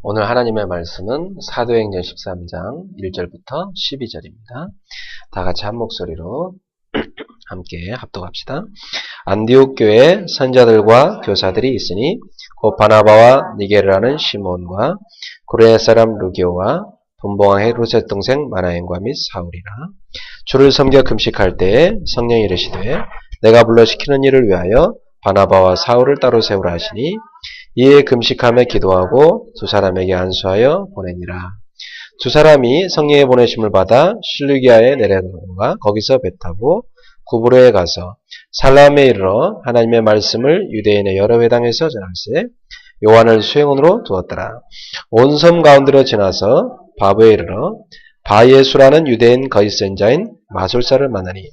오늘 하나님의 말씀은 사도행전 13장 1절부터 12절입니다. 다 같이 한 목소리로 함께 합독합시다. 안디옥 교회에 선자들과 교사들이 있으니 곧 바나바와 니게르라는 시몬과 구레네 사람 루기오와 분봉왕 헤롯의 동생 마나엔과 및 사울이라. 주를 섬겨 금식할 때에 성령이 이르시되 내가 불러 시키는 일을 위하여 바나바와 사울을 따로 세우라 하시니 이에 금식하며 기도하고 두 사람에게 안수하여 보내니라. 두 사람이 성령의 보내심을 받아 실루기아에 내려가 거기서 배 타고 구브로에 가서 살람에 이르러 하나님의 말씀을 유대인의 여러 회당에서 전할세 요한을 수행원으로 두었더라. 온 섬 가운데로 지나서 바브에 이르러 바예수라는 유대인 거짓 자인 마술사를 만나니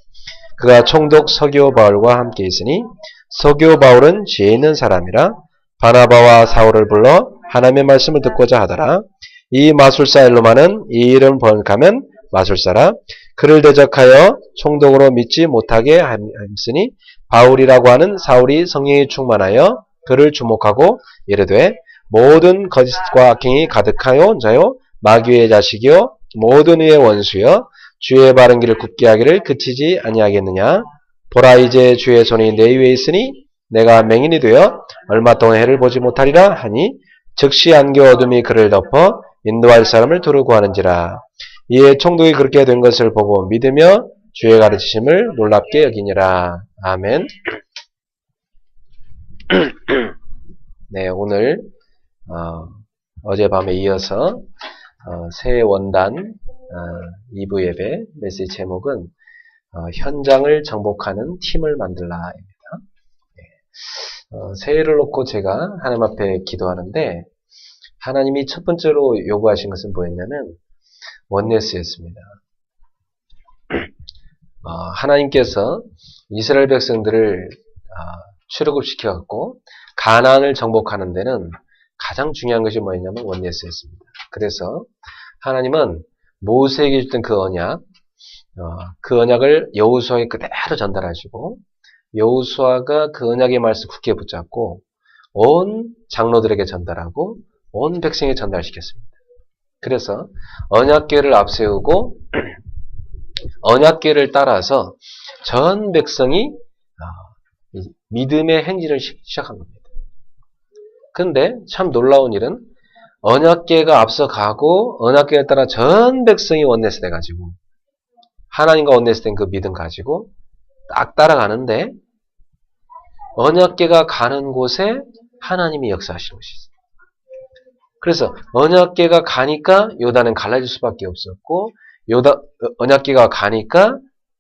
그가 총독 서기오 바울과 함께 있으니 서기오 바울은 지혜 있는 사람이라 바나바와 사울을 불러 하나님의 말씀을 듣고자 하더라. 이 마술사 엘로마는 이 이름 번역하면 마술사라. 그를 대적하여 총독으로 믿지 못하게 함으니 바울이라고 하는 사울이 성령이 충만하여 그를 주목하고 이르되 모든 거짓과 악행이 가득하여 자요 마귀의 자식이요 모든 의의 원수여 주의 바른 길을 굳게 하기를 그치지 아니하겠느냐. 보라 이제 주의 손이 내 위에 있으니 내가 맹인이 되어 얼마 동안 해를 보지 못하리라 하니 즉시 안개 어둠이 그를 덮어 인도할 사람을 두르고 하는지라. 이에 총독이 그렇게 된 것을 보고 믿으며 주의 가르치심을 놀랍게 여기니라. 아멘. 네, 오늘 어젯밤에 이어서 새 원단 2부 예배 메시지 제목은 현장을 정복하는 팀을 만들라입니다. 새해를 놓고 제가 하나님 앞에 기도하는데 하나님이 첫 번째로 요구하신 것은 뭐였냐면 원네스였습니다. 하나님께서 이스라엘 백성들을 출애굽시켜갖고 가나안을 정복하는 데는 가장 중요한 것이 뭐였냐면 원네스였습니다. 그래서 하나님은 모세에게 줬던 그 언약을 여호수아에게 그대로 전달하시고 여호수아가 그 언약의 말씀 굳게 붙잡고 온 장로들에게 전달하고 온 백성에게 전달시켰습니다. 그래서 언약궤를 앞세우고 언약궤를 따라서 전 백성이 믿음의 행진을 시작한 겁니다. 그런데 참 놀라운 일은 언약궤가 앞서가고 언약궤에 따라 전 백성이 원내스 돼가지고 하나님과 원내스 된 그 믿음 가지고 딱 따라가는데 언약궤가 가는 곳에 하나님이 역사하시는 것이죠. 그래서 언약궤가 가니까 요단은 갈라질 수밖에 없었고 언약궤가 가니까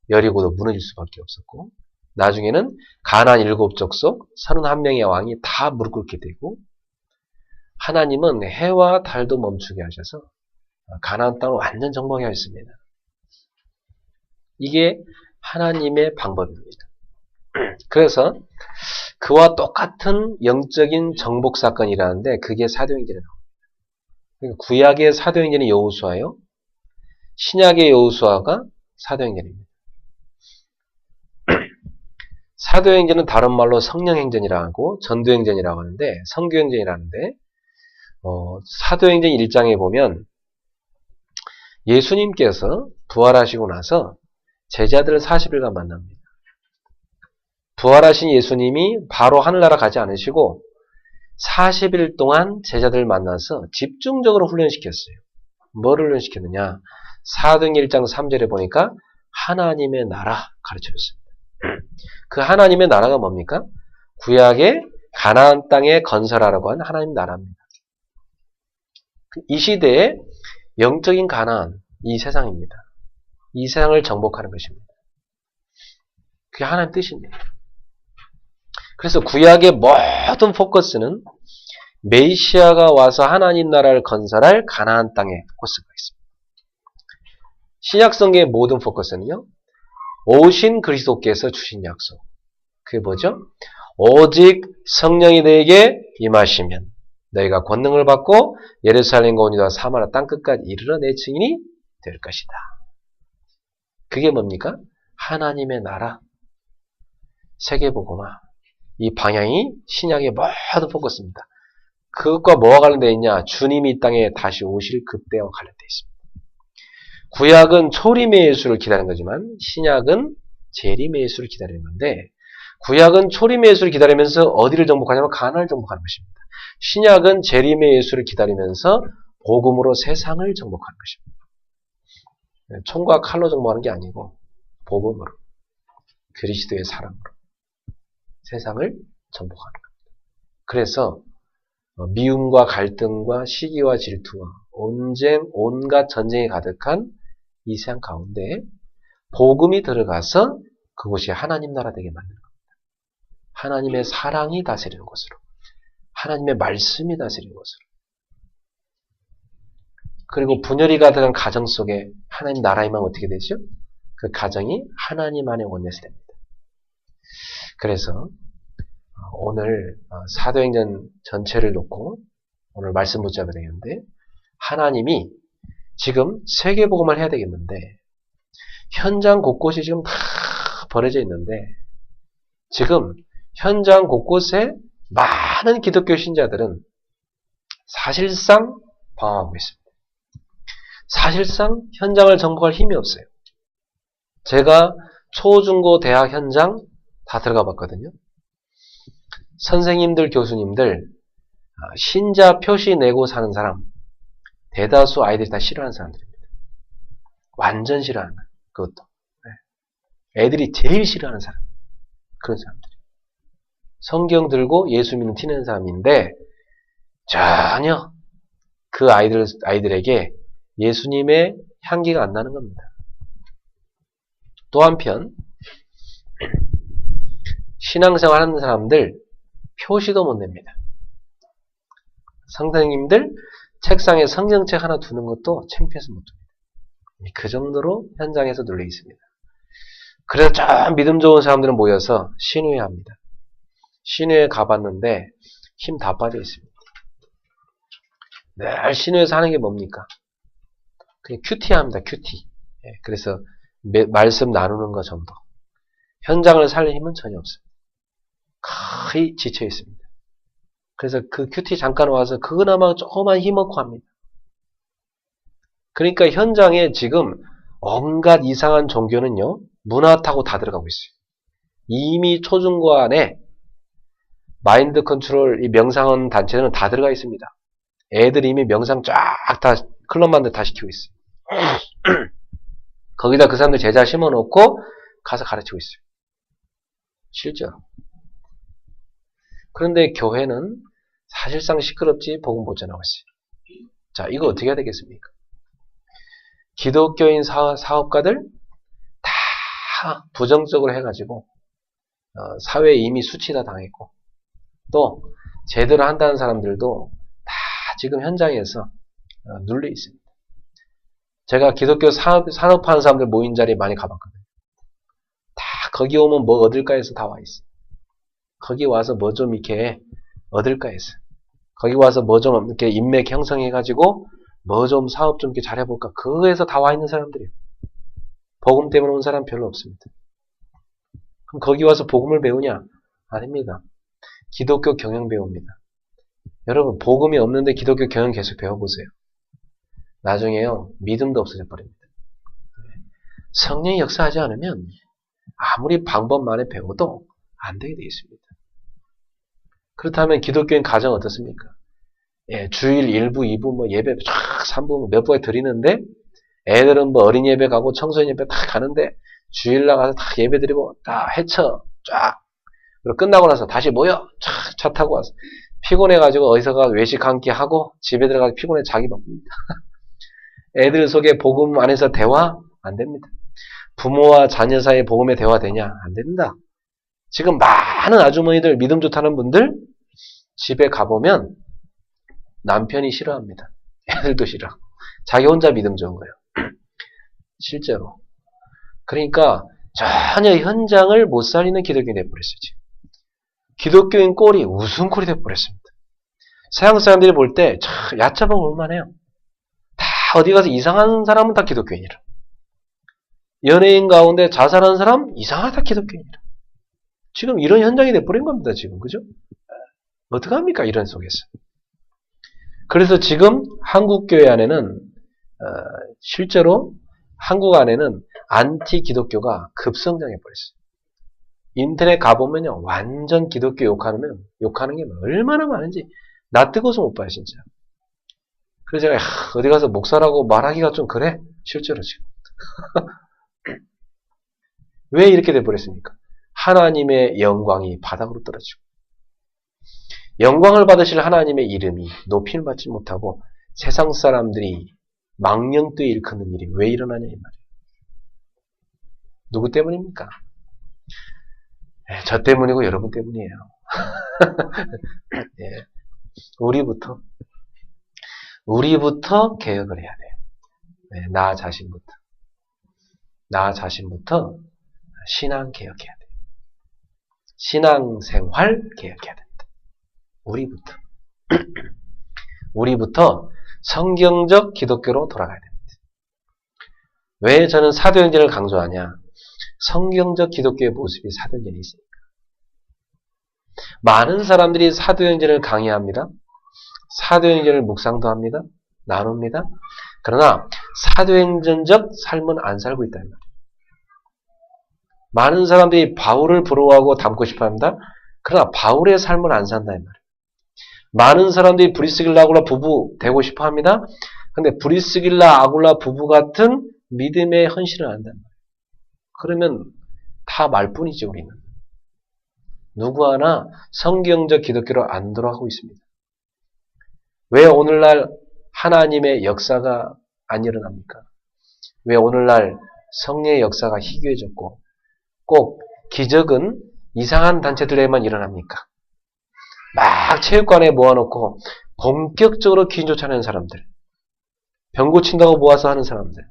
여리고도 무너질 수밖에 없었고 나중에는 가나안 7족속 31명의 왕이 다 무릎 꿇게 되고 하나님은 해와 달도 멈추게 하셔서 가나안 땅을 완전 정복해 하셨습니다. 이게 하나님의 방법입니다. 그래서 그와 똑같은 영적인 정복 사건이라는데 그게 사도행전에 나옵니다. 그러니까 구약의 사도행전이 여호수아요. 신약의 여호수아가 사도행전입니다. 사도행전은 다른 말로 성령행전이라고 하고 전도행전이라고 하는데 선교행전이라는데 사도행전 1장에 보면 예수님께서 부활하시고 나서 제자들을 40일간 만납니다. 부활하신 예수님이 바로 하늘나라 가지 않으시고 40일 동안 제자들을 만나서 집중적으로 훈련시켰어요. 뭐를 훈련시켰느냐? 사도행전 1장 3절에 보니까 하나님의 나라 가르쳐줬습니다. 그 하나님의 나라가 뭡니까? 구약의 가나안 땅에 건설하라고 한 하나님 나라입니다. 이 시대의 영적인 가나안, 이 세상입니다. 이 세상을 정복하는 것입니다. 그게 하나님 뜻입니다. 그래서 구약의 모든 포커스는 메시아가 와서 하나님 나라를 건설할 가나안 땅에 포커스가 있습니다. 신약성경의 모든 포커스는요. 오신 그리스도께서 주신 약속. 그게 뭐죠? 오직 성령이 너에게 임하시면 너희가 권능을 받고 예루살렘과 온 유다 사마리아 땅끝까지 이르러 내 증인이 될 것이다. 그게 뭡니까? 하나님의 나라, 세계복음화. 이 방향이 신약의 모든 포커스입니다. 그것과 뭐와 관련되어 있냐? 주님이 이 땅에 다시 오실 그때와 관련되어 있습니다. 구약은 초림의 예수를 기다리는 거지만 신약은 재림의 예수를 기다리는 건데 구약은 초림의 예수를 기다리면서 어디를 정복하냐면 가나안을 정복하는 것입니다. 신약은 재림의 예수를 기다리면서 복음으로 세상을 정복하는 것입니다. 총과 칼로 정복하는 게 아니고 복음으로 그리스도의 사랑으로 세상을 정복하는 겁니다. 그래서 미움과 갈등과 시기와 질투와 온갖 전쟁이 가득한 이 세상 가운데 복음이 들어가서 그곳이 하나님 나라 되게 만드는 겁니다. 하나님의 사랑이 다스리는 곳으로, 하나님의 말씀이 다스리는 곳으로. 그리고 분열이 가득한 가정 속에 하나님 나라이면 어떻게 되죠? 그 가정이 하나님 안에 원내서 됩니다. 그래서 오늘 사도행전 전체를 놓고 오늘 말씀 붙잡아야 되겠는데 하나님이 지금 세계복음을 해야 되겠는데 현장 곳곳이 지금 다 벌어져 있는데 지금 현장 곳곳에 많은 기독교 신자들은 사실상 방황하고 있습니다. 사실상 현장을 정복할 힘이 없어요. 제가 초, 중, 고, 대학 현장 다 들어가 봤거든요. 선생님들, 교수님들 신자 표시 내고 사는 사람 대다수 아이들이 다 싫어하는 사람들입니다. 완전 싫어하는 거예요. 그것도. 애들이 제일 싫어하는 사람. 그런 사람들. 성경 들고 예수 믿는 티 내는 사람인데 전혀 그 아이들에게 예수님의 향기가 안 나는 겁니다. 또 한편 신앙생활 하는 사람들 표시도 못 냅니다. 선생님들 책상에 성경책 하나 두는 것도 창피해서 못 둡니다. 그 정도로 현장에서 눌려 있습니다. 그래서 좀 믿음 좋은 사람들은 모여서 신우회 합니다. 신우회 가봤는데 힘 다 빠져 있습니다. 늘 신우회에서 하는 게 뭡니까? 그냥 큐티 합니다. 큐티. 그래서 말씀 나누는 것 정도. 현장을 살릴 힘은 전혀 없습니다. 거의 지쳐 있습니다. 그래서 그 큐티 잠깐 와서 그나마 조금만 힘없고 합니다. 그러니까 현장에 지금 온갖 이상한 종교는요, 문화 타고 다 들어가고 있어요. 이미 초중고 안에 마인드 컨트롤, 이 명상원 단체는 다 들어가 있습니다. 애들이 이미 명상 쫙 다 클럽 만들 다 시키고 있어요. 거기다 그 사람들 제자 심어놓고 가서 가르치고 있어요. 실제로. 그런데 교회는 사실상 시끄럽지 복음 못 전하고 있어요. 자, 이거 어떻게 해야 되겠습니까? 기독교인 사업가들 다 부정적으로 해가지고 사회에 이미 수치다 당했고 또 제대로 한다는 사람들도 다 지금 현장에서 눌려 있습니다. 제가 기독교 산업하는 사람들 모인 자리에 많이 가봤거든요. 다 거기 오면 뭐 얻을까 해서 다 와 있어요. 거기 와서 뭐 좀 이렇게 얻을까 해서 거기 와서 뭐 좀 이렇게 인맥 형성해가지고 뭐 좀 사업 좀 이렇게 잘해볼까 그거에서 다 와 있는 사람들이에요. 복음 때문에 온 사람 별로 없습니다. 그럼 거기 와서 복음을 배우냐? 아닙니다. 기독교 경영 배웁니다. 여러분 복음이 없는데 기독교 경영 계속 배워보세요. 나중에요 믿음도 없어져 버립니다. 성령이 역사하지 않으면 아무리 방법만에 배워도 안 되게 되어 있습니다. 그렇다면 기독교인 가정 어떻습니까? 예, 주일 1부, 2부, 뭐 예배 쫙 3부 몇 부에 드리는데 애들은 뭐 어린 예배 가고 청소년 예배 다 가는데 주일 나가서 다 예배 드리고 다 헤쳐 쫙 그리고 끝나고 나서 다시 모여 차 타고 와서 피곤해가지고 어디서가 외식 한 끼 하고 집에 들어가서 피곤해 자기 바쁩니다. 애들 속에 복음 안에서 대화 안 됩니다. 부모와 자녀 사이에 복음의 대화 되냐? 안 됩니다. 지금 많은 아주머니들 믿음 좋다는 분들 집에 가보면 남편이 싫어합니다. 애들도 싫어. 자기 혼자 믿음 좋은 거예요. 실제로. 그러니까 전혀 현장을 못 살리는 기독교인이 돼버렸어요. 지금. 기독교인 꼴이 웃음꼴이 돼버렸습니다. 서양 사람들이 볼 때 얕잡아 볼만해요. 다 어디 가서 이상한 사람은 다 기독교인이라. 연예인 가운데 자살하는 사람 이상하다 기독교인이라. 지금 이런 현장이 돼버린 겁니다. 지금 그죠? 어떡합니까 이런 속에서. 그래서 지금 한국교회 안에는 실제로 한국 안에는 안티 기독교가 급성장해 버렸어요. 인터넷 가보면요, 완전 기독교 욕하는 게 얼마나 많은지 나 뜨거워서 못 봐요, 진짜. 그래서 제가 어디 가서 목사라고 말하기가 좀 그래, 실제로 지금. 왜 이렇게 돼버렸습니까? 하나님의 영광이 바닥으로 떨어지고 영광을 받으실 하나님의 이름이 높임을 받지 못하고 세상 사람들이 망령되이 일컫는 일이 왜 일어나냐 이 말이에요. 누구 때문입니까? 저 때문이고 여러분 때문이에요. 예. 우리부터 개혁을 해야 돼요. 네, 나 자신부터 신앙 개혁해야 돼요. 신앙생활 개혁해야 됩니다. 우리부터 성경적 기독교로 돌아가야 됩니다. 왜 저는 사도행전을 강조하냐? 성경적 기독교의 모습이 사도행전에 있습니다. 많은 사람들이 사도행전을 강의합니다. 사도행전을 묵상도 합니다. 나눕니다. 그러나 사도행전적 삶은 안 살고 있다. 많은 사람들이 바울을 부러워하고 닮고 싶어합니다. 그러나 바울의 삶을 안 산다 이 말이에요. 많은 사람들이 브리스길라 아굴라 부부 되고 싶어합니다. 그런데 브리스길라 아굴라 부부 같은 믿음의 헌신을 안 한단 말이에요. 그러면 다 말뿐이지 우리는. 누구 하나 성경적 기독교로 안 돌아가고 있습니다. 왜 오늘날 하나님의 역사가 안 일어납니까? 왜 오늘날 성령의 역사가 희귀해졌고 꼭 기적은 이상한 단체들에만 일어납니까? 막 체육관에 모아놓고 본격적으로 기인 쫓아내는 사람들, 병 고친다고 모아서 하는 사람들,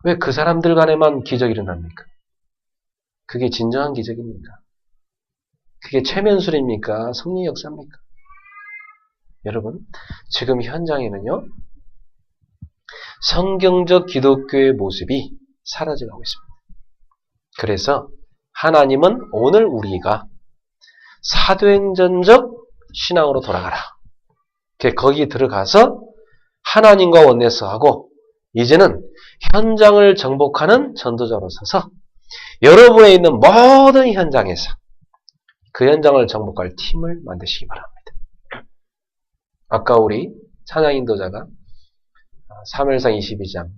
왜 그 사람들 간에만 기적이 일어납니까? 그게 진정한 기적입니까? 그게 최면술입니까? 성령의 역사입니까? 여러분, 지금 현장에는요, 성경적 기독교의 모습이 사라져가고 있습니다. 그래서 하나님은 오늘 우리가 사도행전적 신앙으로 돌아가라. 거기 들어가서 하나님과 원내서하고 이제는 현장을 정복하는 전도자로 서서 여러분에 있는 모든 현장에서 그 현장을 정복할 팀을 만드시기 바랍니다. 아까 우리 찬양 인도자가 사무엘상 22장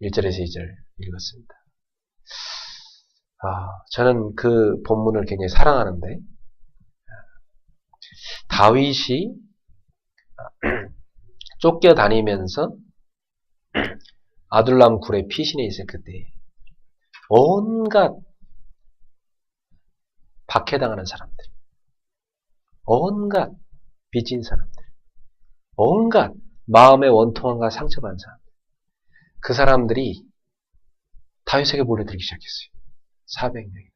1절에서 2절 읽었습니다. 저는 그 본문을 굉장히 사랑하는데 다윗이 쫓겨다니면서 아둘람 굴에 피신해 있을 그때 온갖 박해당하는 사람들, 온갖 빚진 사람들, 온갖 마음의 원통함과 상처받은 사람들, 그 사람들이 다윗에게 몰려들기 시작했어요. 400명이.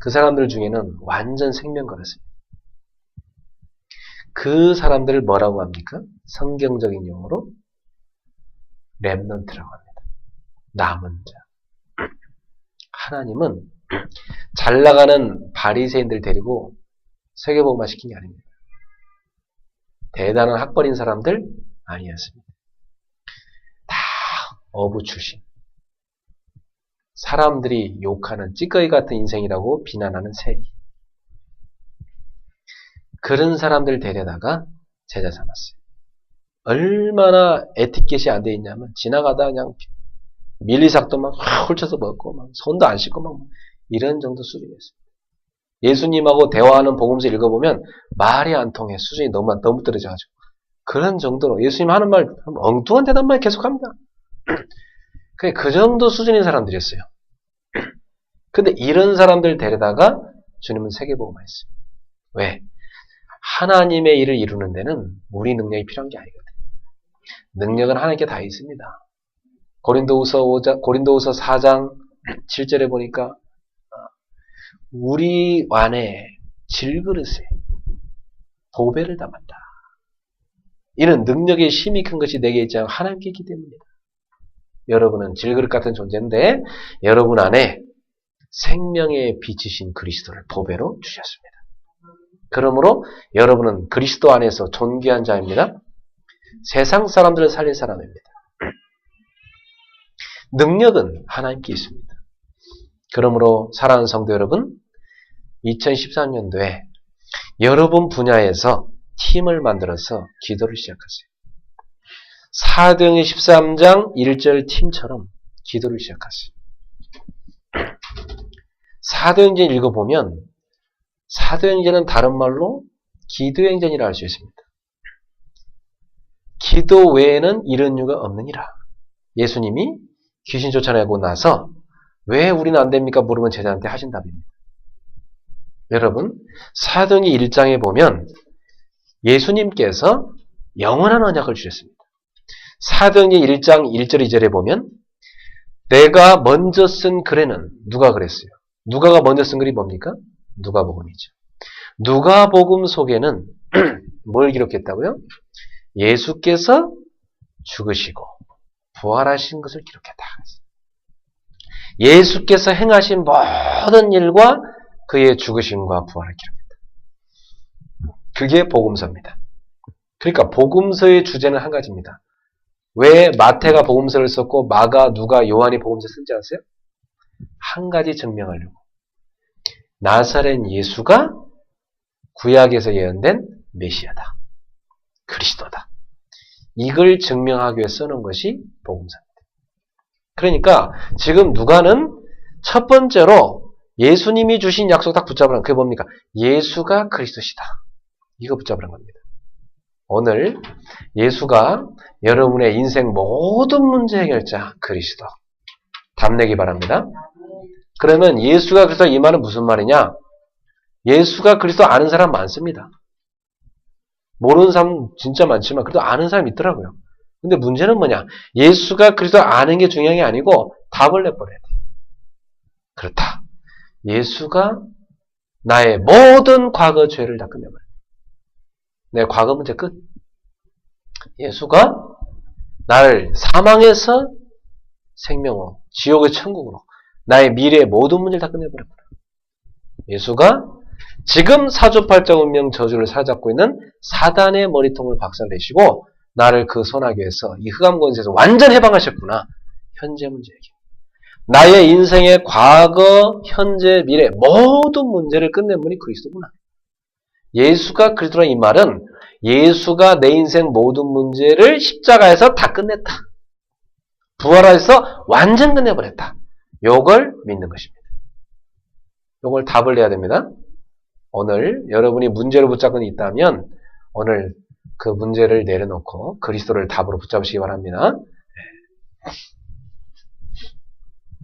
그 사람들 중에는 완전 생명 걸었습니다. 그 사람들을 뭐라고 합니까? 성경적인 용어로 렘넌트라고 합니다. 남은 자. 하나님은 잘 나가는 바리새인들 데리고 세계복음화 시킨 게 아닙니다. 대단한 학벌인 사람들 아니었습니다. 다 어부 출신. 사람들이 욕하는 찌꺼기 같은 인생이라고 비난하는 세리. 그런 사람들 데려다가 제자 삼았어요. 얼마나 에티켓이 안 돼 있냐면 지나가다 그냥 밀리삭도 막 훑쳐서 먹고 막 손도 안 씻고 막 이런 정도 수준이었어요. 예수님하고 대화하는 복음서 읽어보면 말이 안 통해. 수준이 너무 떨어져가지고 그런 정도로 예수님 하는 말 엉뚱한 대답만 계속합니다. 그 정도 수준인 사람들이었어요. 근데 이런 사람들 데려다가 주님은 세계복음화 했어요. 왜? 하나님의 일을 이루는 데는 우리 능력이 필요한 게 아니거든요. 능력은 하나님께 다 있습니다. 고린도후서 4장 7절에 보니까 우리 안에 질그릇에 보배를 담았다. 이는 능력의 힘이 큰 것이 내게 있지 않고 하나님께 있기 때문이다. 여러분은 질그릇 같은 존재인데 여러분 안에 생명의 빛이신 그리스도를 보배로 주셨습니다. 그러므로 여러분은 그리스도 안에서 존귀한 자입니다. 세상 사람들을 살릴 사람입니다. 능력은 하나님께 있습니다. 그러므로 사랑하는 성도 여러분, 2013년도에 여러분 분야에서 팀을 만들어서 기도를 시작하세요. 사도행전 13장 1절 팀처럼 기도를 시작하세요. 사도행전 읽어보면 사도행전은 다른 말로 기도행전이라 할 수 있습니다. 기도 외에는 이런 이유가 없느니라. 예수님이 귀신 쫓아내고 나서 왜 우리는 안 됩니까? 물으면 제자한테 하신 답입니다. 여러분, 사도행전 1장에 보면 예수님께서 영원한 언약을 주셨습니다. 사도행전 1장 1절 2절에 보면 내가 먼저 쓴 글에는 누가 그랬어요? 누가가 먼저 쓴 글이 뭡니까? 누가복음이죠. 누가복음 속에는 뭘 기록했다고요? 예수께서 죽으시고 부활하신 것을 기록했다. 예수께서 행하신 모든 일과 그의 죽으심과 부활을 기록했다. 그게 복음서입니다. 그러니까 복음서의 주제는 한 가지입니다. 왜 마태가 복음서를 썼고 마가, 누가, 요한이 복음서 쓴지 아세요? 한 가지 증명하려고. 나사렛 예수가 구약에서 예언된 메시아다. 그리스도다. 이걸 증명하기 위해 쓰는 것이 복음서입니다. 그러니까 지금 누가는 첫 번째로 예수님이 주신 약속 딱 붙잡으라는 그게 뭡니까? 예수가 그리스도시다. 이거 붙잡으라는 겁니다. 오늘 예수가 여러분의 인생 모든 문제 해결자 그리스도 답내기 바랍니다. 그러면 예수가 그리스도 이 말은 무슨 말이냐? 예수가 그리스도 아는 사람 많습니다. 모르는 사람 진짜 많지만 그래도 아는 사람이 있더라고요. 근데 문제는 뭐냐? 예수가 그리스도 아는 게 중요한 게 아니고 답을 내버려야 돼요. 그렇다. 예수가 나의 모든 과거 죄를 다 끝내버려요. 내 과거 문제 끝. 예수가 나를 사망에서 생명으로, 지옥의 천국으로, 나의 미래의 모든 문제를 다 끝내버렸구나. 예수가 지금 사주팔자 운명 저주를 사로잡고 있는 사단의 머리통을 박살내시고 나를 그 선하교에서 이 흑암권세에서 완전 해방하셨구나. 현재 문제 얘기. 나의 인생의 과거, 현재, 미래 모든 문제를 끝낸 분이 그리스도구나. 예수가 그리스도라는 이 말은 예수가 내 인생 모든 문제를 십자가에서 다 끝냈다. 부활해서 완전 끝내버렸다. 요걸 믿는 것입니다. 요걸 답을 내야 됩니다. 오늘 여러분이 문제를 붙잡고 있다면 오늘 그 문제를 내려놓고 그리스도를 답으로 붙잡으시기 바랍니다.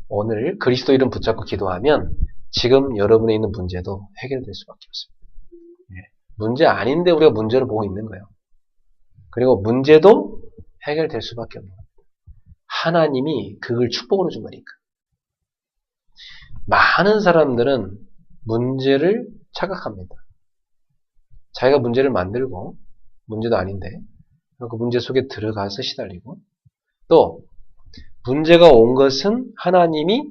오늘 그리스도 이름 붙잡고 기도하면 지금 여러분에 있는 문제도 해결될 수밖에 없습니다. 문제 아닌데 우리가 문제를 보고 있는 거예요. 그리고 문제도 해결될 수밖에 없는 겁니다. 하나님이 그걸 축복으로 준 거니까. 많은 사람들은 문제를 착각합니다. 자기가 문제를 만들고 문제도 아닌데 그 문제 속에 들어가서 시달리고 또 문제가 온 것은 하나님이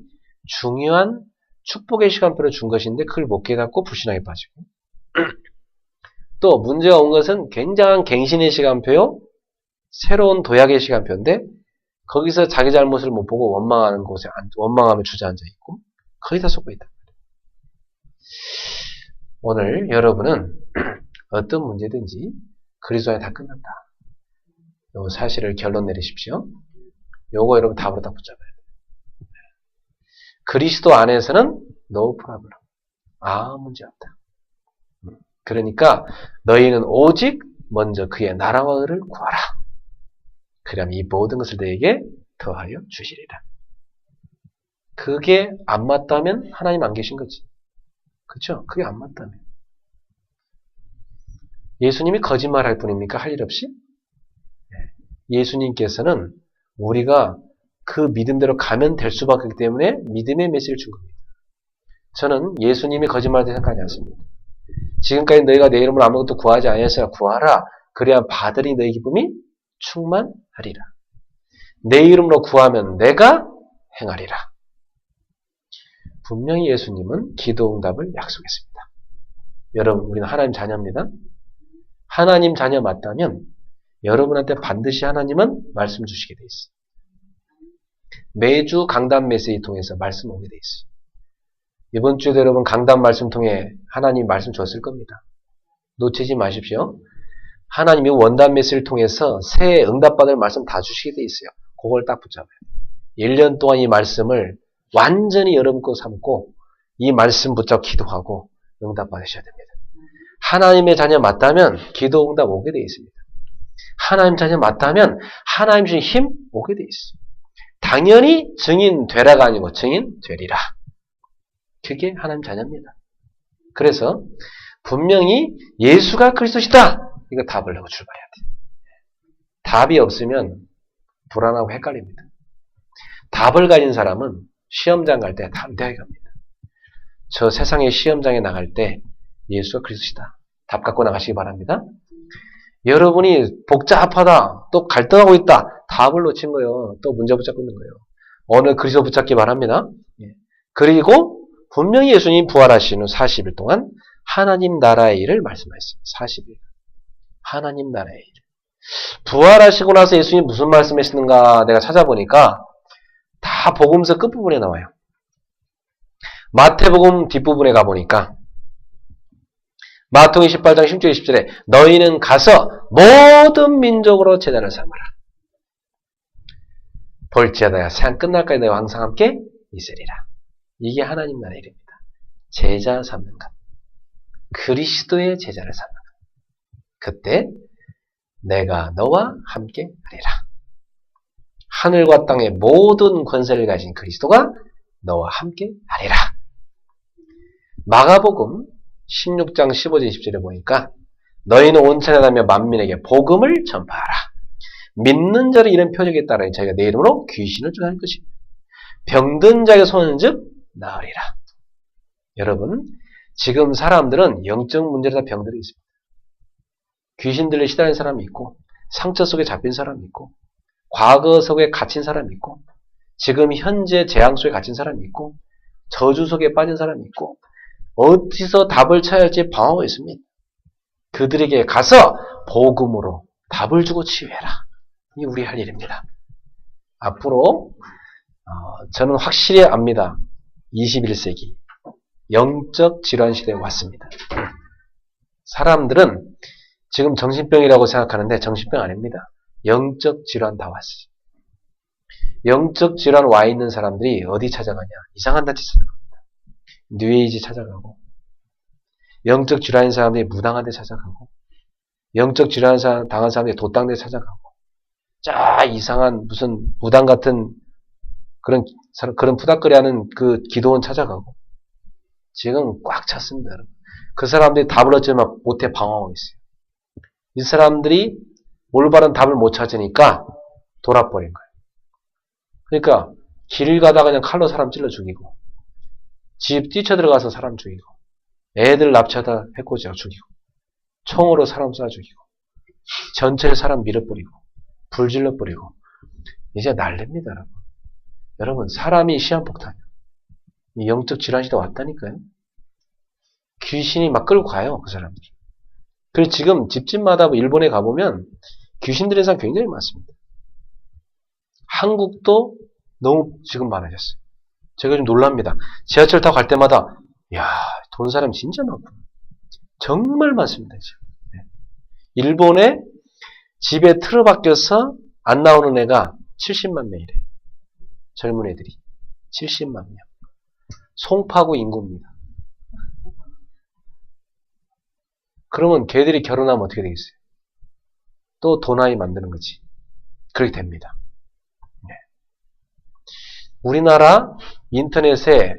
중요한 축복의 시간표를 준 것인데 그걸 못 깨닫고 불신하게 빠지고 또 문제가 온 것은 굉장한 갱신의 시간표요. 새로운 도약의 시간표인데 거기서 자기 잘못을 못 보고 원망하는 곳에 원망하며 주저앉아 있고 거기다 속고 있다. 오늘 여러분은 어떤 문제든지 그리스도 안에 다 끝난다. 요 사실을 결론 내리십시오. 요거 여러분 답으로 딱 붙잡아야 돼요. 그리스도 안에서는 no problem. 아무 문제 없다. 그러니까 너희는 오직 먼저 그의 나라와 의를 구하라. 그러면 이 모든 것을 너에게 더하여 주시리라. 그게 안 맞다면 하나님 안 계신 거지. 그렇죠? 그게 안 맞다면. 예수님이 거짓말할 뿐입니까? 할 일 없이? 예수님께서는 우리가 그 믿음대로 가면 될 수밖에 없기 때문에 믿음의 메시지를 준 겁니다. 저는 예수님이 거짓말할 때 생각하지 않습니다. 지금까지 너희가 내 이름으로 아무것도 구하지 아니하였으나 구하라. 그래야 받으리 너희 기쁨이 충만하리라. 내 이름으로 구하면 내가 행하리라. 분명히 예수님은 기도 응답을 약속했습니다. 여러분, 우리는 하나님 자녀입니다. 하나님 자녀 맞다면 여러분한테 반드시 하나님은 말씀 주시게 돼 있어요. 매주 강단 메시지 통해서 말씀 오게 돼 있어요. 이번 주에도 여러분 강단 말씀 통해 하나님 말씀 줬을 겁니다. 놓치지 마십시오. 하나님이 원단 메시지를 통해서 새해 응답받을 말씀 다 주시게 돼 있어요. 그걸 딱 붙잡아요. 1년 동안 이 말씀을 완전히 여러분 거 삼고 이 말씀 붙잡고 기도하고 응답 받으셔야 됩니다. 하나님의 자녀 맞다면 기도 응답 오게 돼 있습니다. 하나님 자녀 맞다면 하나님 주신 힘 오게 돼 있어요. 당연히 증인 되라가 아니고 증인 되리라. 그게 하나님 자녀입니다. 그래서 분명히 예수가 그리스도시다. 이거 답을 하고 출발해야 돼요. 답이 없으면 불안하고 헷갈립니다. 답을 가진 사람은 시험장 갈 때 담대하게 갑니다. 저 세상의 시험장에 나갈 때 예수가 그리스도시다. 답 갖고 나가시기 바랍니다. 여러분이 복잡하다, 또 갈등하고 있다, 답을 놓친 거예요. 또 문제 붙잡고 있는 거예요. 어느 그리스도 붙잡기 바랍니다. 그리고 분명히 예수님 부활하신 후 40일 동안 하나님 나라의 일을 말씀하셨어요. 40일. 하나님 나라의 일. 부활하시고 나서 예수님이 무슨 말씀하시는가 내가 찾아보니까 다 복음서 끝부분에 나와요. 마태복음 뒷부분에 가보니까 마태복음 18장 16절 20절에 너희는 가서 모든 민족으로 제자를 삼아라. 볼지어다 세상 끝날까지 너희와 항상 함께 있으리라. 이게 하나님 나라의 일입니다. 제자 삼는 것. 그리스도의 제자를 삼는 것. 그때 내가 너와 함께 하리라. 하늘과 땅의 모든 권세를 가진 그리스도가 너와 함께 하리라. 마가복음 16장 15절 20절에 보니까 너희는 온 천하에 다니며 만민에게 복음을 전파하라. 믿는 자를 이런 표적에 따라 자기가 내 이름으로 귀신을 쫓아낼 것입니다. 병든 자에게 손은 즉 나으리라. 여러분, 지금 사람들은 영적 문제로 다 병들어 있습니다. 귀신 들려 시달린 사람이 있고, 상처 속에 잡힌 사람이 있고, 과거 속에 갇힌 사람이 있고, 지금 현재 재앙 속에 갇힌 사람이 있고, 저주 속에 빠진 사람이 있고, 어디서 답을 찾아야 할지 방황하고 있습니다. 그들에게 가서 복음으로 답을 주고 치유해라. 이게 우리 할 일입니다. 앞으로 저는 확실히 압니다. 21세기 영적 질환 시대에 왔습니다. 사람들은 지금 정신병이라고 생각하는데 정신병 아닙니다. 영적 질환 다 왔어요. 영적 질환 와 있는 사람들이 어디 찾아가냐? 이상한 단체 찾아갑니다. 뉴에이지 찾아가고, 영적 질환인 사람들이 무당한 데 찾아가고, 영적 질환 당한 사람들이 도당대 찾아가고, 이상한 무슨 무당 같은 그런 푸닥거리하는 그 기도원 찾아가고, 지금 꽉 찼습니다. 여러분. 그 사람들이 답을 얻지만 못해 방황하고 있어요. 이 사람들이 올바른 답을 못 찾으니까 돌아버린 거예요. 그러니까 길 가다가 그냥 칼로 사람 찔러 죽이고, 집 뛰쳐들어가서 사람 죽이고, 애들 납치하다 해코지하고 죽이고, 총으로 사람 쏴 죽이고, 전체를 사람 밀어버리고, 불질러 버리고, 이제 난립니다, 여러분. 여러분, 사람이 시한폭탄이에요. 이 영적 질환 시대 왔다니까요. 귀신이 막 끌고 가요, 그 사람들이. 그래서 지금 집집마다 일본에 가보면 귀신 들린 사람 굉장히 많습니다. 한국도 너무 지금 많아졌어요. 제가 좀 놀랍니다. 지하철 타고 갈 때마다 이야, 돈 사람 진짜 많구나. 정말 많습니다. 지금. 일본에 집에 틀어박혀서 안 나오는 애가 70만 명이래. 젊은 애들이 70만 명. 송파구 인구입니다. 그러면 걔들이 결혼하면 어떻게 되겠어요? 또 도나이 만드는 거지. 그렇게 됩니다. 네. 우리나라 인터넷에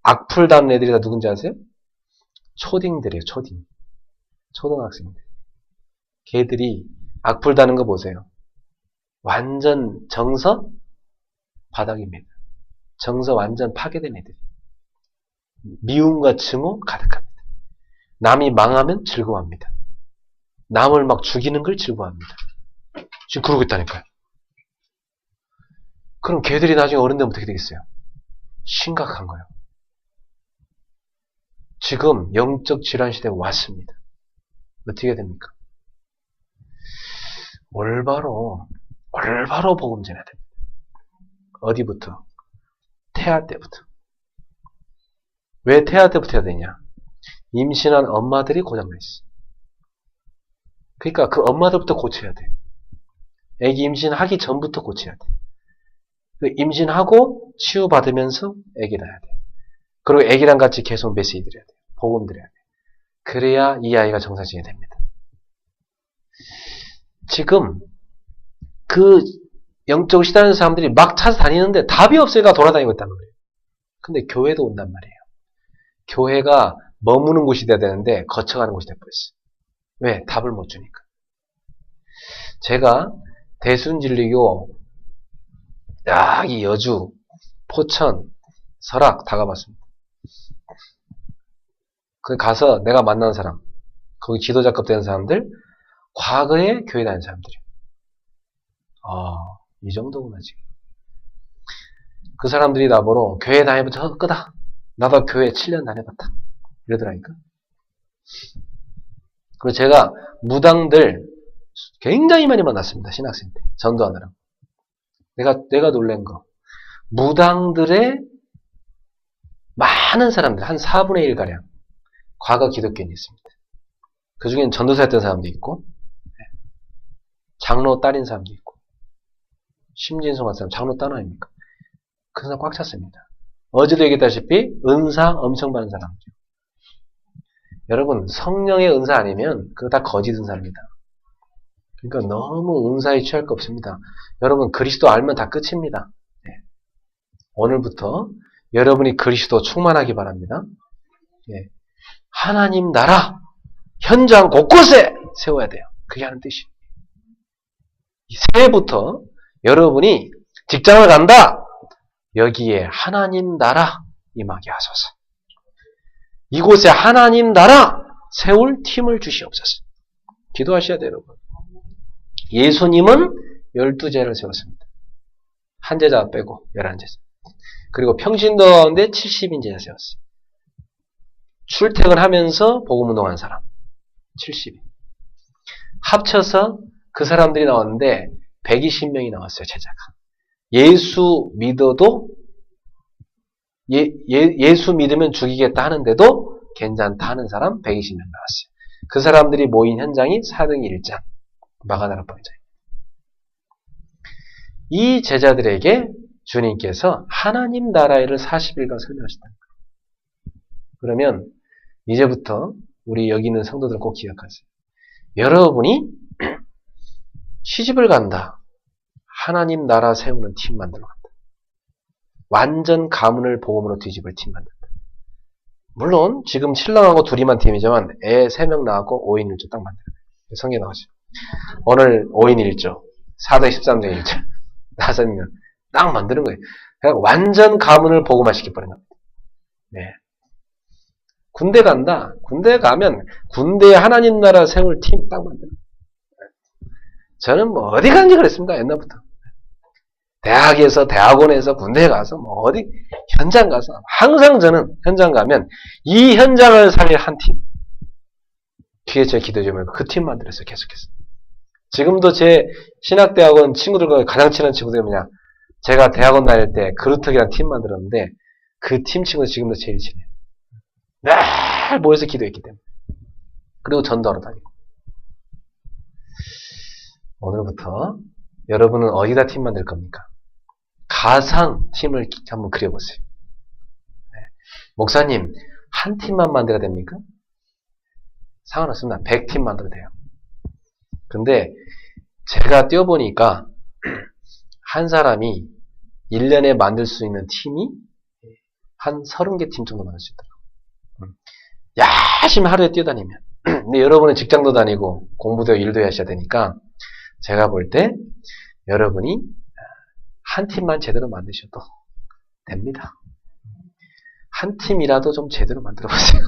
악플 다는 애들이 다 누군지 아세요? 초딩들이에요. 초딩. 초등학생들. 걔들이 악플 다는 거 보세요. 완전 정서 바닥입니다. 정서 완전 파괴된 애들. 미움과 증오 가득합니다. 남이 망하면 즐거워합니다. 남을 막 죽이는 걸 즐거워합니다. 지금 그러고 있다니까요. 그럼 걔들이 나중에 어른 되면 어떻게 되겠어요? 심각한 거예요. 지금 영적 질환 시대에 왔습니다. 어떻게 됩니까? 올바로 복음 전해야 됩니다. 어디부터? 태아 때부터. 왜 태아 때부터 해야 되냐? 임신한 엄마들이 고장나 있어. 그러니까 그 엄마들부터 고쳐야 돼. 애기 임신하기 전부터 고쳐야 돼. 임신하고 치유받으면서 애기 낳아야 돼. 그리고 애기랑 같이 계속 메시지 드려야 돼. 복음 드려야 돼. 그래야 이 아이가 정상적이 됩니다. 지금 그 영적으로 시달리는 사람들이 막 찾아다니는데 답이 없으니까 돌아다니고 있단 말이에요. 근데 교회도 온단 말이에요. 교회가 머무는 곳이 돼야 되는데 거쳐가는 곳이 돼버렸어요. 왜? 답을 못 주니까. 제가 대순진리교 여기 여주, 포천, 설악 다 가봤습니다. 그 가서 내가 만난 사람, 거기 지도자급 되는 사람들, 과거에 교회 다닌 사람들이에요. 이 정도구나 지금. 그 사람들이 나보러 교회 다니부터 끄다. 나도 교회 7년 다녀봤다. 이러더라니까. 그리고 제가 무당들 굉장히 많이 만났습니다. 신학생 때. 전도하느라. 내가 놀란 거. 무당들의 많은 사람들, 한 4분의 1가량, 과거 기독교인이 있습니다. 그 중에는 전도사였던 사람도 있고, 장로 딸인 사람도 있고, 심진송 같은 사람, 장로 딸 아닙니까? 그 사람 꽉 찼습니다. 어제도 얘기했다시피, 은사 엄청 받는 사람이죠. 여러분, 성령의 은사 아니면, 그거 다 거짓 은사입니다. 그러니까 너무 은사에 취할 거 없습니다. 여러분, 그리스도 알면 다 끝입니다. 네. 오늘부터 여러분이 그리스도 충만하기 바랍니다. 네. 하나님 나라, 현장 곳곳에 세워야 돼요. 그게 하는 뜻이에요. 새해부터 여러분이 직장을 간다. 여기에 하나님 나라 임하게 하소서. 이곳에 하나님 나라 세울 팀을 주시옵소서. 기도하셔야 돼요, 여러분. 예수님은 12제를 세웠습니다. 한 제자 빼고 11제자. 그리고 평신도 가운데 70인제자 세웠어요. 출퇴근하면서 복음운동한 사람 70인. 합쳐서 그 사람들이 나왔는데 120명이 나왔어요. 제자가. 예수 믿어도 예수 믿으면 죽이겠다 하는데도 괜찮다 하는 사람 120명 나왔어요. 그 사람들이 모인 현장이 사도행전 1장 마가다라 본장. 이 제자들에게 주님께서 하나님 나라를 40일간 설명하신다. 그러면 이제부터 우리 여기 있는 성도들 꼭 기억하세요. 여러분이 시집을 간다. 하나님 나라 세우는 팀 만들어 간다. 완전 가문을 복음으로 뒤집을 팀 만든다. 물론 지금 신랑하고 둘이만 팀이지만 애 3명 낳았고 5인 1조 딱 만들어요. 성경에 나오죠. 오늘 5인 1조, 4대 13조 1조, 5명 딱 만드는 거예요. 그러니까 완전 가문을 복음화 시켜버린 겁니다. 네. 군대 간다. 군대 가면 군대에 하나님 나라 세울 팀 딱 만드는 거예요. 저는 뭐 어디 간지 그랬습니다. 옛날부터. 대학에서, 대학원에서, 군대에 가서, 뭐 어디, 현장 가서, 항상 저는 현장 가면 이 현장을 살릴 한 팀. 뒤에 제 기도 좀 해고 그 팀 만들었어요. 계속해서. 지금도 제 신학대학원 친구들과 가장 친한 친구들이 뭐냐. 제가 대학원 다닐 때 그루터기라는 팀 만들었는데 그 팀 친구들 지금도 제일 친해요. 늘 모여서 기도했기 때문에. 그리고 전도하러 다니고. 오늘부터 여러분은 어디다 팀 만들 겁니까? 가상 팀을 한번 그려보세요. 네. 목사님, 한 팀만 만들어야 됩니까? 상관없습니다. 100팀 만들어도 돼요. 근데 제가 뛰어보니까 한 사람이 1년에 만들 수 있는 팀이 한 30개 팀 정도 만들 수 있더라고요. 열심히 하루에 뛰어다니면. 근데 여러분은 직장도 다니고 공부도 일도 하셔야 되니까 제가 볼 때 여러분이 한 팀만 제대로 만드셔도 됩니다. 한 팀이라도 좀 제대로 만들어 보세요.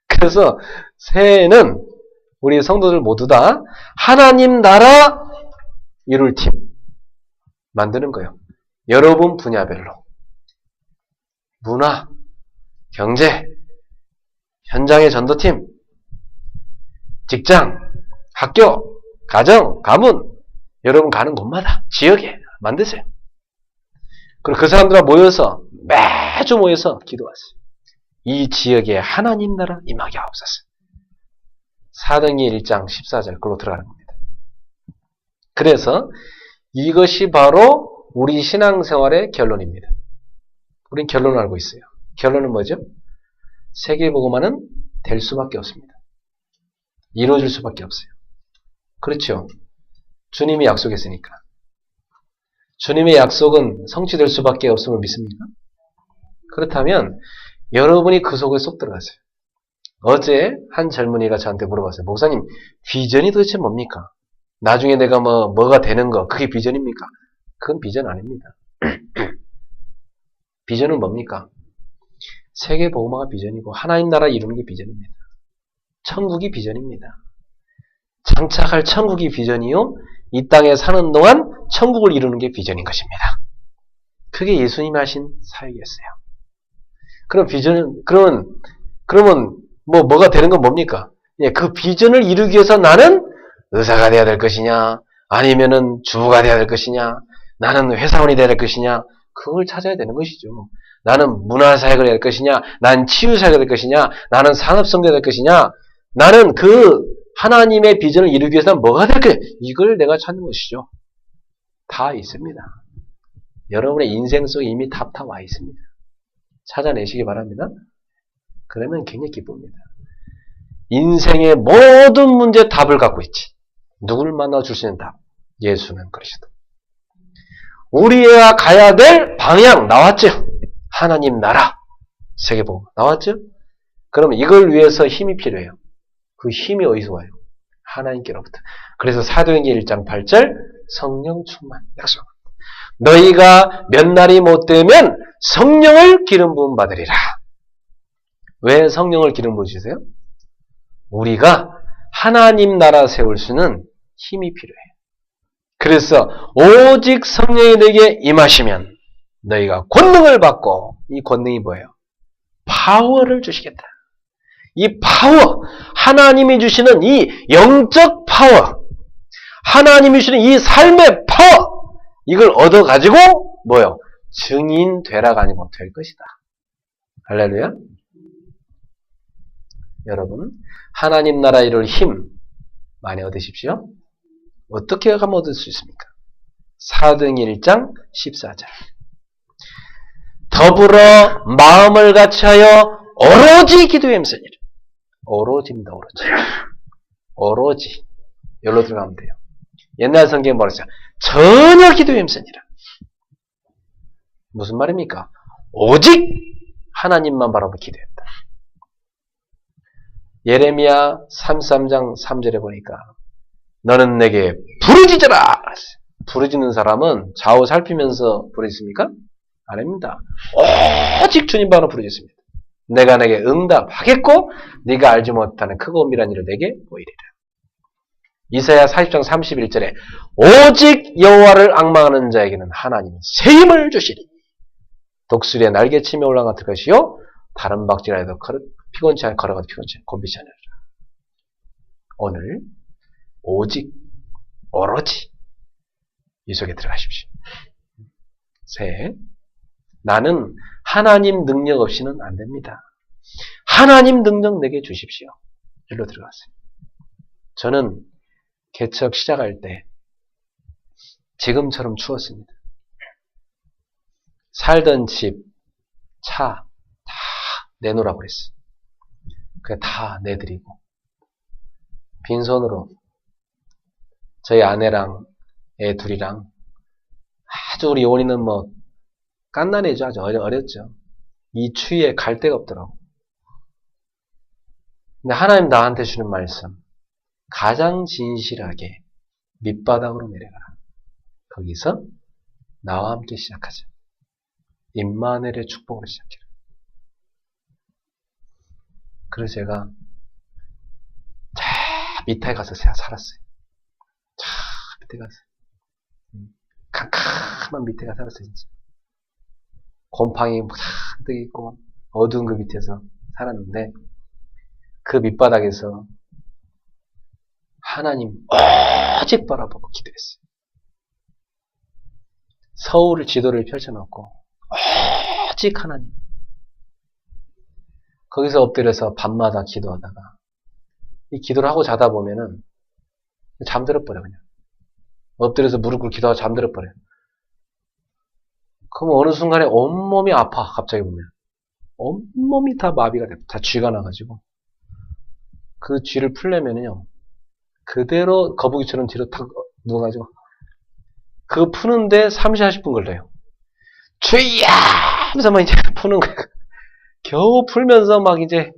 그래서 새해에는 우리 성도들 모두 다 하나님 나라 이룰 팀 만드는 거예요. 여러분 분야별로. 문화, 경제, 현장의 전도팀, 직장, 학교, 가정, 가문, 여러분 가는 곳마다 지역에 만드세요. 그리고 그 사람들과 모여서 매주 모여서 기도하세요. 이 지역에 하나님 나라 임하게 하옵소서. 사도행전 1장 14절 그걸로 들어가는 겁니다. 그래서 이것이 바로 우리 신앙생활의 결론입니다. 우린 결론을 알고 있어요. 결론은 뭐죠? 세계복음화는 될 수밖에 없습니다. 이루어질 수밖에 없어요. 그렇죠. 주님이 약속했으니까. 주님의 약속은 성취될 수밖에 없음을 믿습니까? 그렇다면 여러분이 그 속에 쏙 들어가세요. 어제 한 젊은이가 저한테 물어봤어요. 목사님, 비전이 도대체 뭡니까? 나중에 내가 뭐가 되는 거, 그게 비전입니까? 그건 비전 아닙니다. 비전은 뭡니까? 세계복음화가 비전이고 하나님 나라 이루는 게 비전입니다. 천국이 비전입니다. 장착할 천국이 비전이요. 이 땅에 사는 동안 천국을 이루는 게 비전인 것입니다. 그게 예수님이 하신 사역이었어요. 그럼 비전은, 그러면 뭐가 되는 건 뭡니까? 예, 그 비전을 이루기 위해서 나는 의사가 돼야 될 것이냐, 아니면은 주부가 돼야 될 것이냐, 나는 회사원이 돼야 될 것이냐, 그걸 찾아야 되는 것이죠. 나는 문화사역을 해야 될 것이냐, 나는 치유사역을 해야 될 것이냐, 나는 산업성대가 될 것이냐, 나는 그 하나님의 비전을 이루기 위해서는 뭐가 될 거야? 이걸 내가 찾는 것이죠. 다 있습니다. 여러분의 인생 속에 이미 다 와 있습니다. 찾아내시기 바랍니다. 그러면 굉장히 기쁩니다. 인생의 모든 문제에 답을 갖고 있지. 누구를 만나 줄 수 있는 답? 예수는 그리스도. 우리가 가야 될 방향 나왔죠? 하나님 나라, 세계복음 나왔죠? 그러면 이걸 위해서 힘이 필요해요. 그 힘이 어디서 와요? 하나님께로부터. 그래서 사도행전 1장 8절 성령 충만 약속. 너희가 몇 날이 못 되면 성령을 기름 부음 받으리라. 왜 성령을 기름 부으시세요? 우리가 하나님 나라 세울 수는 힘이 필요해요. 그래서 오직 성령이 너에게 임하시면 너희가 권능을 받고, 이 권능이 뭐예요? 파워를 주시겠다. 이 파워, 하나님이 주시는 이 영적 파워, 하나님이 주시는 이 삶의 파워, 이걸 얻어가지고 뭐요? 증인 되라가 아니고 될 것이다. 할렐루야. 여러분, 하나님 나라 이룰 힘 많이 얻으십시오. 어떻게 하면 얻을 수 있습니까? 사도행전 1장 14절. 더불어 마음을 같이하여 오로지 기도에 힘쓰니라. 오로지입니다. 오로지. 여기로 들어가면 돼요. 옛날 성경에 뭐라 했어요? 전혀 기도에 힘쓰니라. 무슨 말입니까? 오직 하나님만 바라보고 기도했다. 예레미야 33장 3절에 보니까 너는 내게 부르짖어라. 부르짖는 사람은 좌우 살피면서 부르짖습니까? 아닙니다. 오직 주님 바로 부르짖습니다. 내가 내게 응답하겠고 네가 알지 못하는 크고 은밀한 일을 내게 보이리라. 이사야 40장 31절에 오직 여호와를 앙망하는 자에게는 하나님이 새 힘을 주시리니 독수리의 날개치며 올라갈 것이요 다른 박질하여도 피곤치 않게 걸어가도 곤비치 않으리라. 오늘 오직 오로지 이 속에 들어가십시오. 새 나는 하나님 능력 없이는 안 됩니다. 하나님 능력 내게 주십시오. 일로 들어가세요. 저는 개척 시작할 때 지금처럼 추웠습니다. 살던 집, 차 다 내놓으라고 그랬어요. 그냥 다 내드리고 빈손으로 저희 아내랑 애 둘이랑 아주 우리 요원이는 깐난애죠. 아주 어렸죠. 이 추위에 갈 데가 없더라고. 근데 하나님 나한테 주는 말씀 가장 진실하게 밑바닥으로 내려가라. 거기서 나와 함께 시작하자. 임마누엘의 축복으로 시작해라. 그래서 제가 저 밑에 가서 살았어요. 저 밑에 가서 캄캄한 밑에 가서 살았어요. 진짜. 곰팡이 잔뜩 있고 어두운 그 밑에서 살았는데 그 밑바닥에서 하나님 오직 바라보고 기도했어요. 서울을 지도를 펼쳐놓고 오직 하나님. 거기서 엎드려서 밤마다 기도하다가 이 기도를 하고 자다 보면은 잠들어버려 그냥. 엎드려서 무릎 꿇고 기도하고 잠들어버려. 그럼 어느 순간에 온몸이 아파 갑자기 보면. 온몸이 다 마비가 돼. 다 쥐가 나가지고 그 쥐를 풀려면은요 그대로 거북이처럼 뒤로 탁 누워가지고 그거 푸는데 30-40분 걸려요. 주야! 하면서 막 이제 푸는 거예요. 겨우 풀면서 막 이제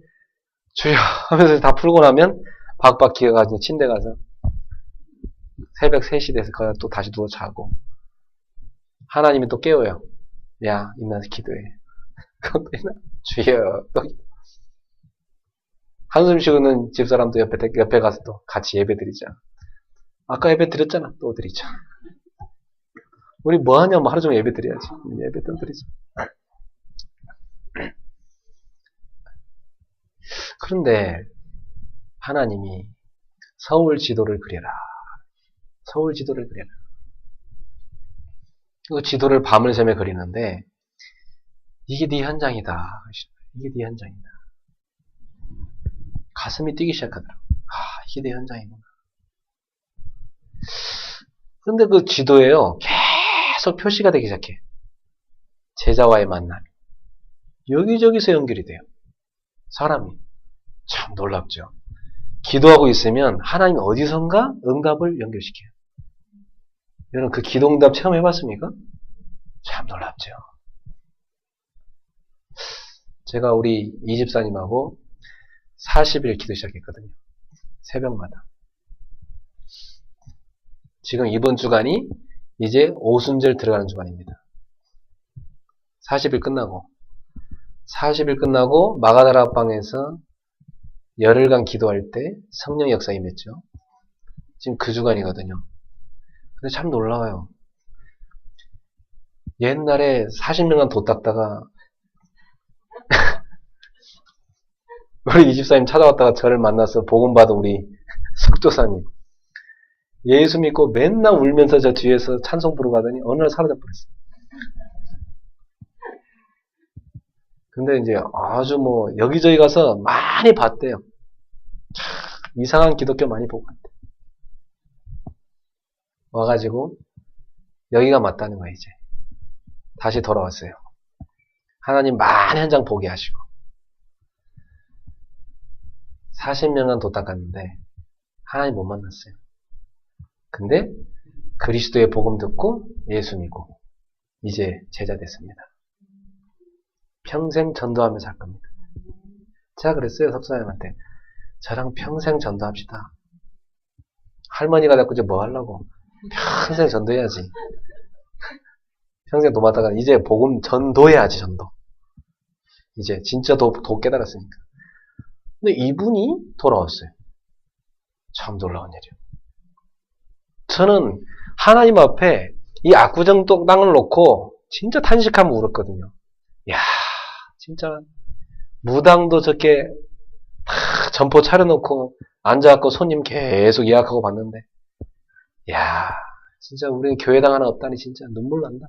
주야! 하면서 다 풀고 나면 박박 기어가지고 침대 가서 새벽 3시 돼서 거기다 또 다시 누워 자고 하나님이 또 깨워요. 야, 일어나서 기도해. 주여! 또 한숨 쉬고는 집사람도 옆에 가서 또 같이 예배 드리자. 아까 예배 드렸잖아. 또 드리자. 우리 뭐 하냐? 뭐 하루 종일 예배 드려야지. 예배 또 드리자. 그런데 하나님이 서울 지도를 그려라. 서울 지도를 그려라. 그 지도를 밤을 새며 그리는데 이게 네 현장이다. 이게 네 현장이다. 가슴이 뛰기 시작하더라고. 아, 이게 내 현장이구나. 근데 그 지도에요. 계속 표시가 되기 시작해. 제자와의 만남. 여기저기서 연결이 돼요. 사람이. 참 놀랍죠. 기도하고 있으면 하나님 어디선가 응답을 연결시켜요. 여러분 그 기도응답 체험해봤습니까? 참 놀랍죠. 제가 우리 이집사님하고 40일 기도 시작했거든요. 새벽마다. 지금 이번 주간이 이제 오순절 들어가는 주간입니다. 40일 끝나고 마가다락방에서 열흘간 기도할 때 성령 역사 임했죠. 지금 그 주간이거든요. 근데 참 놀라워요. 옛날에 40년간 도 닦다가 우리 이집사님 찾아왔다가 저를 만나서 복음 받은 우리 석조사님. 예수 믿고 맨날 울면서 저 뒤에서 찬송 부르고 가더니 어느 날 사라져 버렸어요. 근데 이제 아주 뭐 여기저기 가서 많이 봤대요. 이상한 기독교 많이 보고 갔대. 와가지고 여기가 맞다는 거예요 이제. 다시 돌아왔어요. 하나님 많은 현장 보게 하시고 40년간 도 닦았는데 하나님 못 만났어요. 근데 그리스도의 복음 듣고 예수 믿고 이제 제자 됐습니다. 평생 전도하면서 할 겁니다. 제가 그랬어요. 석사님한테. 저랑 평생 전도합시다. 할머니가 자꾸 이제 뭐 하려고. 평생 전도해야지. 평생 도마다가 이제 복음 전도해야지. 전도. 이제 진짜 도 깨달았으니까. 근데 이분이 돌아왔어요. 참 놀라운 일이에요. 저는 하나님 앞에 이 압구정 땅을 놓고 진짜 탄식하며 울었거든요. 야, 진짜 무당도 저렇게 다 점포 차려놓고 앉아갖고 손님 계속 예약하고 봤는데, 야, 진짜 우리 교회당 하나 없다니 진짜 눈물 난다.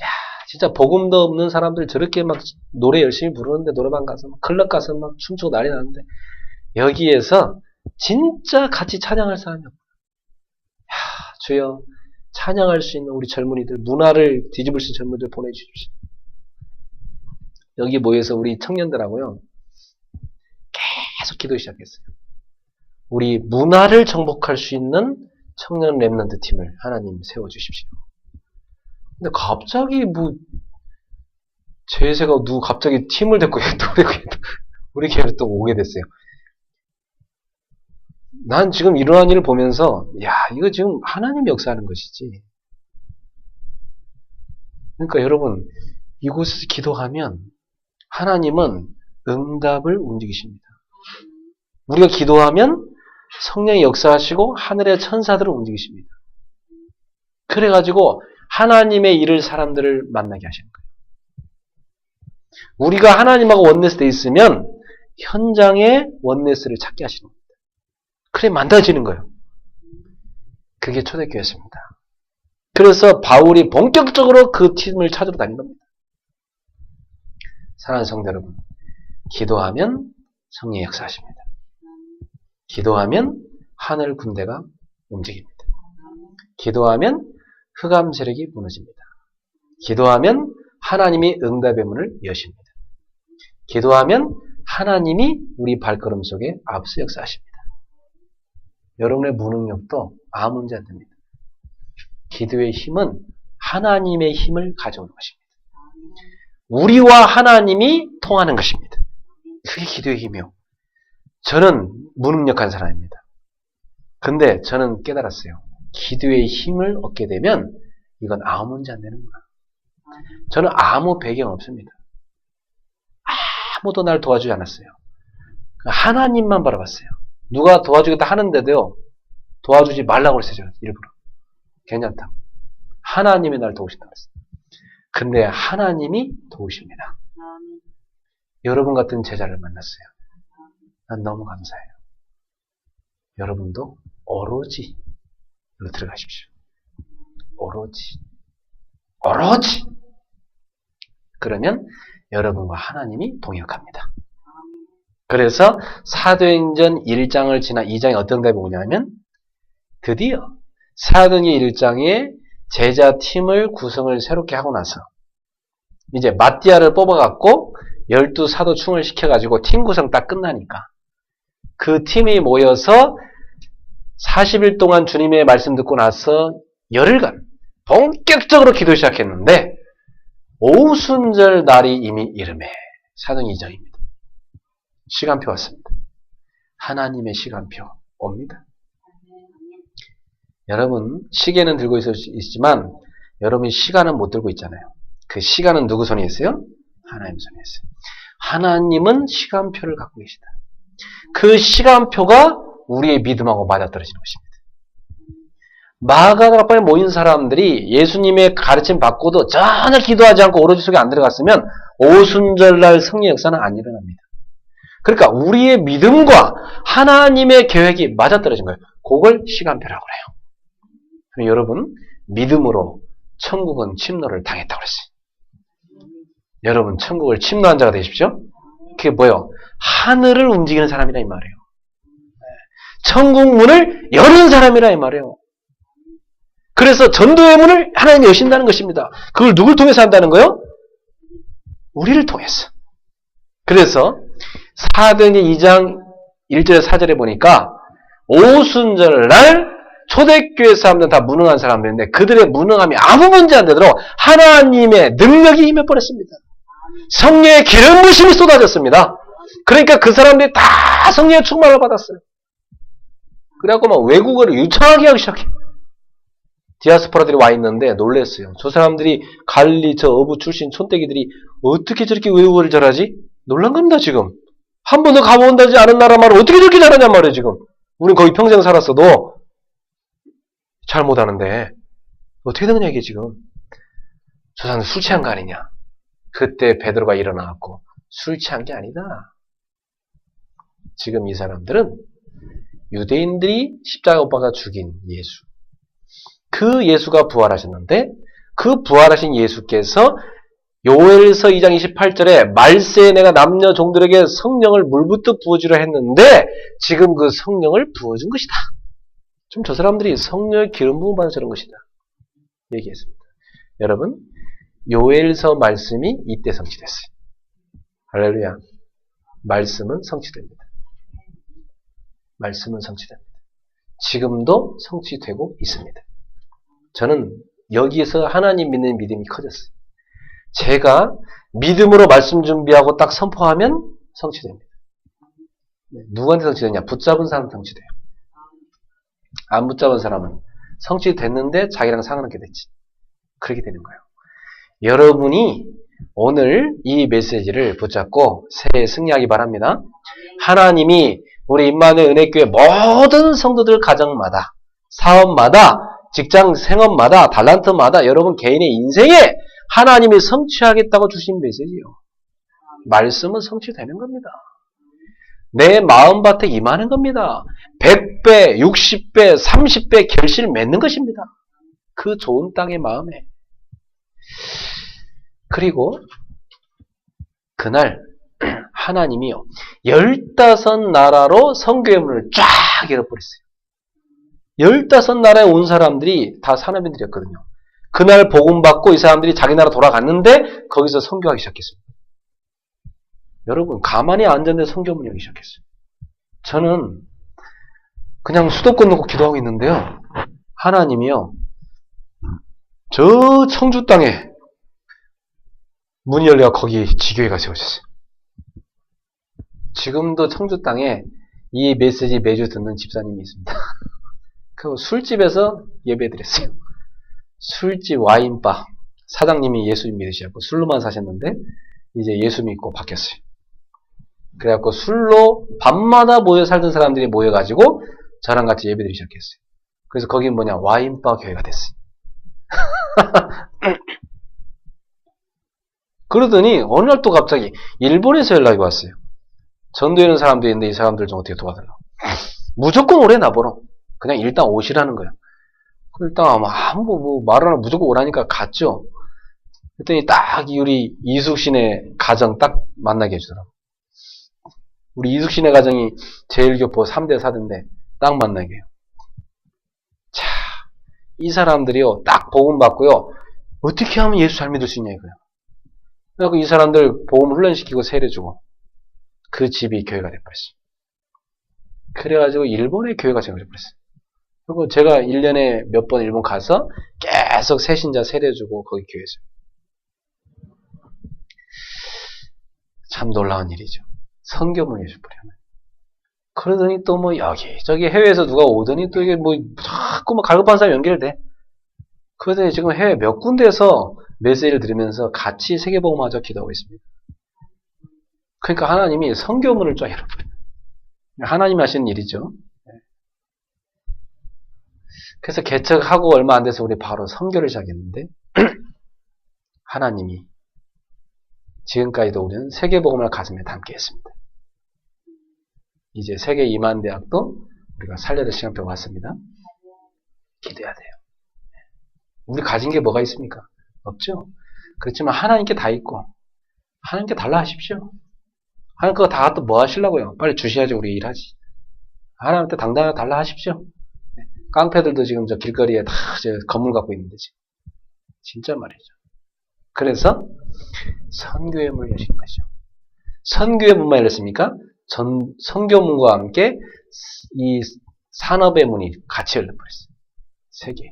야, 진짜 복음도 없는 사람들 저렇게 막 노래 열심히 부르는데 노래방 가서 막 클럽 가서 막 춤추고 난리 나는데 여기에서 진짜 같이 찬양할 사람이 없다. 야, 주여 찬양할 수 있는 우리 젊은이들, 문화를 뒤집을 수 있는 젊은이들 보내주십시오. 여기 모여서 우리 청년들하고요 계속 기도 시작했어요. 우리 문화를 정복할 수 있는 청년 랩런트 팀을 하나님 세워주십시오. 근데 갑자기 뭐 제세가 누구 갑자기 팀을 데리고 우리 교회로 또 오게 됐어요. 난 지금 이러한 일을 보면서 야 이거 지금 하나님 역사하는 것이지. 그러니까 여러분 이곳에서 기도하면 하나님은 응답을 움직이십니다. 우리가 기도하면 성령이 역사하시고 하늘의 천사들을 움직이십니다. 그래가지고 하나님의 일을 사람들을 만나게 하시는 거예요. 우리가 하나님하고 원네스 돼 있으면 현장에 원네스를 찾게 하시는 겁니다. 그래 만들어지는 거예요. 그게 초대교회였습니다. 그래서 바울이 본격적으로 그 팀을 찾으러 다닌 겁니다. 사랑하는 성도 여러분, 기도하면 성령이 역사하십니다. 기도하면 하늘 군대가 움직입니다. 기도하면 흑암 세력이 무너집니다. 기도하면 하나님이 응답의 문을 여십니다. 기도하면 하나님이 우리 발걸음 속에 앞서 역사하십니다. 여러분의 무능력도 아무 문제 안 됩니다. 기도의 힘은 하나님의 힘을 가져오는 것입니다. 우리와 하나님이 통하는 것입니다. 그게 기도의 힘이요. 저는 무능력한 사람입니다. 근데 저는 깨달았어요. 기도의 힘을 얻게 되면 이건 아무 문제 안 되는구나. 저는 아무 배경 없습니다. 아무도 날 도와주지 않았어요. 하나님만 바라봤어요. 누가 도와주겠다 하는데도요. 도와주지 말라고 그랬어요. 일부러. 괜찮다. 하나님이 날 도우신다고 그랬어요. 근데 하나님이 도우십니다. 여러분 같은 제자를 만났어요. 난 너무 감사해요. 여러분도 오로지 여기로 들어가십시오. 오로지. 그러면 여러분과 하나님이 동역합니다. 그래서 사도행전 1장을 지나 2장에 어떤 답이 오냐면 드디어 사도행전 1장에 제자 팀을 구성을 새롭게 하고 나서 이제 마띠아를 뽑아갖고 12사도 충을 시켜가지고 팀 구성 딱 끝나니까 그 팀이 모여서 40일 동안 주님의 말씀 듣고 나서 열흘간 본격적으로 기도 시작했는데 오순절 날이 이미 이름에 사도행전 2장입니다. 시간표 왔습니다. 하나님의 시간표 옵니다. 여러분 시계는 들고 있지만 여러분이 시간은 못 들고 있잖아요. 그 시간은 누구 손에 있어요? 하나님 손에 있어요. 하나님은 시간표를 갖고 계시다. 그 시간표가 우리의 믿음하고 맞아떨어지는 것입니다. 마가다락방에 모인 사람들이 예수님의 가르침 받고도 전혀 기도하지 않고 오로지 속에 안 들어갔으면 오순절날 성령 역사는 안 일어납니다. 그러니까 우리의 믿음과 하나님의 계획이 맞아떨어진 거예요. 그걸 시간표라고 그래요. 그럼 여러분 믿음으로 천국은 침노를 당했다고 그랬어요. 여러분 천국을 침노한 자가 되십시오. 그게 뭐예요? 하늘을 움직이는 사람이라 이 말이에요. 천국 문을 여는 사람이라 이 말이에요. 그래서 전도의 문을 하나님이 여신다는 것입니다. 그걸 누굴 통해서 한다는 거예요? 우리를 통해서. 그래서 사도행전 2장 1절에 4절에 보니까 오순절날 초대교회 사람들은 다 무능한 사람들인데 그들의 무능함이 아무 문제 안 되도록 하나님의 능력이 임해버렸습니다. 성령의 기름 부심이 쏟아졌습니다. 그러니까 그 사람들이 다 성령의 충만을 받았어요. 그래갖고 막 외국어를 유창하게 하기 시작해요. 디아스포라들이 와 있는데 놀랬어요. 저 사람들이 갈릴리 저 어부 출신 촌떼기들이 어떻게 저렇게 외국어를 잘하지? 놀란 겁니다 지금. 한 번도 가본다지 않은 나라 말을 어떻게 저렇게 잘하냔 말이에요 지금. 우린 거기 평생 살았어도 잘 못하는데 어떻게 되느냐 이게 지금. 저 사람들 술 취한 거 아니냐. 그때 베드로가 일어나갖고 술 취한 게 아니다. 지금 이 사람들은 유대인들이 십자가 못 박아 죽인 예수. 그 예수가 부활하셨는데 그 부활하신 예수께서 요엘서 2장 28절에 말세에 내가 남녀 종들에게 성령을 물붓듯 부어주려 했는데 지금 그 성령을 부어준 것이다. 좀 저 사람들이 성령의 기름 부음 받아서 저런 것이다. 얘기했습니다. 여러분 요엘서 말씀이 이때 성취됐어요. 할렐루야. 말씀은 성취됩니다. 말씀은 성취됩니다. 지금도 성취되고 있습니다. 저는 여기에서 하나님 믿는 믿음이 커졌어요. 제가 믿음으로 말씀 준비하고 딱 선포하면 성취됩니다. 누구한테 성취되냐? 붙잡은 사람 성취돼요. 안 붙잡은 사람은 성취됐는데 자기랑 상관없게 됐지. 그렇게 되는 거예요. 여러분이 오늘 이 메시지를 붙잡고 새해 승리하기 바랍니다. 하나님이 우리 임마누엘 은혜교회 모든 성도들 가정마다 사업마다 직장 생업마다 달란트마다 여러분 개인의 인생에 하나님이 성취하겠다고 주신 메시지예요. 말씀은 성취되는 겁니다. 내 마음밭에 임하는 겁니다. 100배, 60배, 30배 결실을 맺는 것입니다. 그 좋은 땅의 마음에. 그리고 그날 하나님이요 15나라로 선교의 문을 쫙 열어버렸어요. 15나라에 온 사람들이 다 산업인들이었거든요. 그날 복음 받고 이 사람들이 자기 나라 돌아갔는데 거기서 선교하기 시작했습니다. 여러분 가만히 앉았는데 선교문 열기 시작했어요. 저는 그냥 수도권 놓고 기도하고 있는데요. 하나님이요 저 청주 땅에 문이 열려 거기 지교회가 세워졌어요. 지금도 청주 땅에 이 메시지 매주 듣는 집사님이 있습니다. 그 술집에서 예배드렸어요. 술집 와인바 사장님이 예수 믿으시고 술로만 사셨는데 이제 예수 믿고 바뀌었어요. 그래갖고 술로 밤마다 모여 살던 사람들이 모여가지고 저랑 같이 예배드리기 시작했어요. 그래서 거긴 뭐냐 와인바 교회가 됐어요. 그러더니 어느 날 또 갑자기 일본에서 연락이 왔어요. 전도하는 사람도 있는데 이 사람들 좀 어떻게 도와달라고. 무조건 오래 나보러. 그냥 일단 오시라는 거예요. 일단 아마 뭐 말을 하나 무조건 오라니까 갔죠. 그랬더니 딱 우리 이숙신의 가정 딱 만나게 해주더라고. 우리 이숙신의 가정이 제일교포 3대 4대인데 딱 만나게 해요. 자, 이 사람들이요 딱 복음 받고요 어떻게 하면 예수 잘 믿을 수 있냐 이거예요. 그래서 이 사람들 복음 훈련시키고 세례주고 그 집이 교회가 돼버렸어요. 그래가지고 일본의 교회가 생겨버렸어요. 그리고 제가 1년에 몇 번 일본 가서 계속 새신자 세례주고 거기 교회에서 참 놀라운 일이죠. 선교문이 주버려요. 그러더니 또 뭐 여기저기 해외에서 누가 오더니 또 이게 뭐 자꾸 뭐 갈급한 사람 연결돼. 그러더니 지금 해외 몇 군데에서 메시지를 들으면서 같이 세계복음화적 기도하고 있습니다. 그러니까 하나님이 선교문을 쫙 열어버려요. 하나님이 하시는 일이죠. 그래서 개척하고 얼마 안 돼서 우리 바로 선교를 시작했는데 하나님이 지금까지도 우리는 세계복음을 가슴에 담게 했습니다. 이제 세계 2만 대학도 우리가 살려야 될 시간표가 왔습니다. 기도해야 돼요. 우리 가진 게 뭐가 있습니까? 없죠? 그렇지만 하나님께 다 있고 하나님께 달라 하십시오. 하나님 그거 다 갖다 뭐 하시려고요? 빨리 주셔야지 우리 일하지. 하나님한테 당당하게 달라 하십시오. 깡패들도 지금 저 길거리에 다 건물 갖고 있는데 지금. 진짜 말이죠. 그래서 선교의 문을 여신 거죠. 선교의 문만 열렸습니까? 선교문과 함께 이 산업의 문이 같이 열려버렸어요. 세계.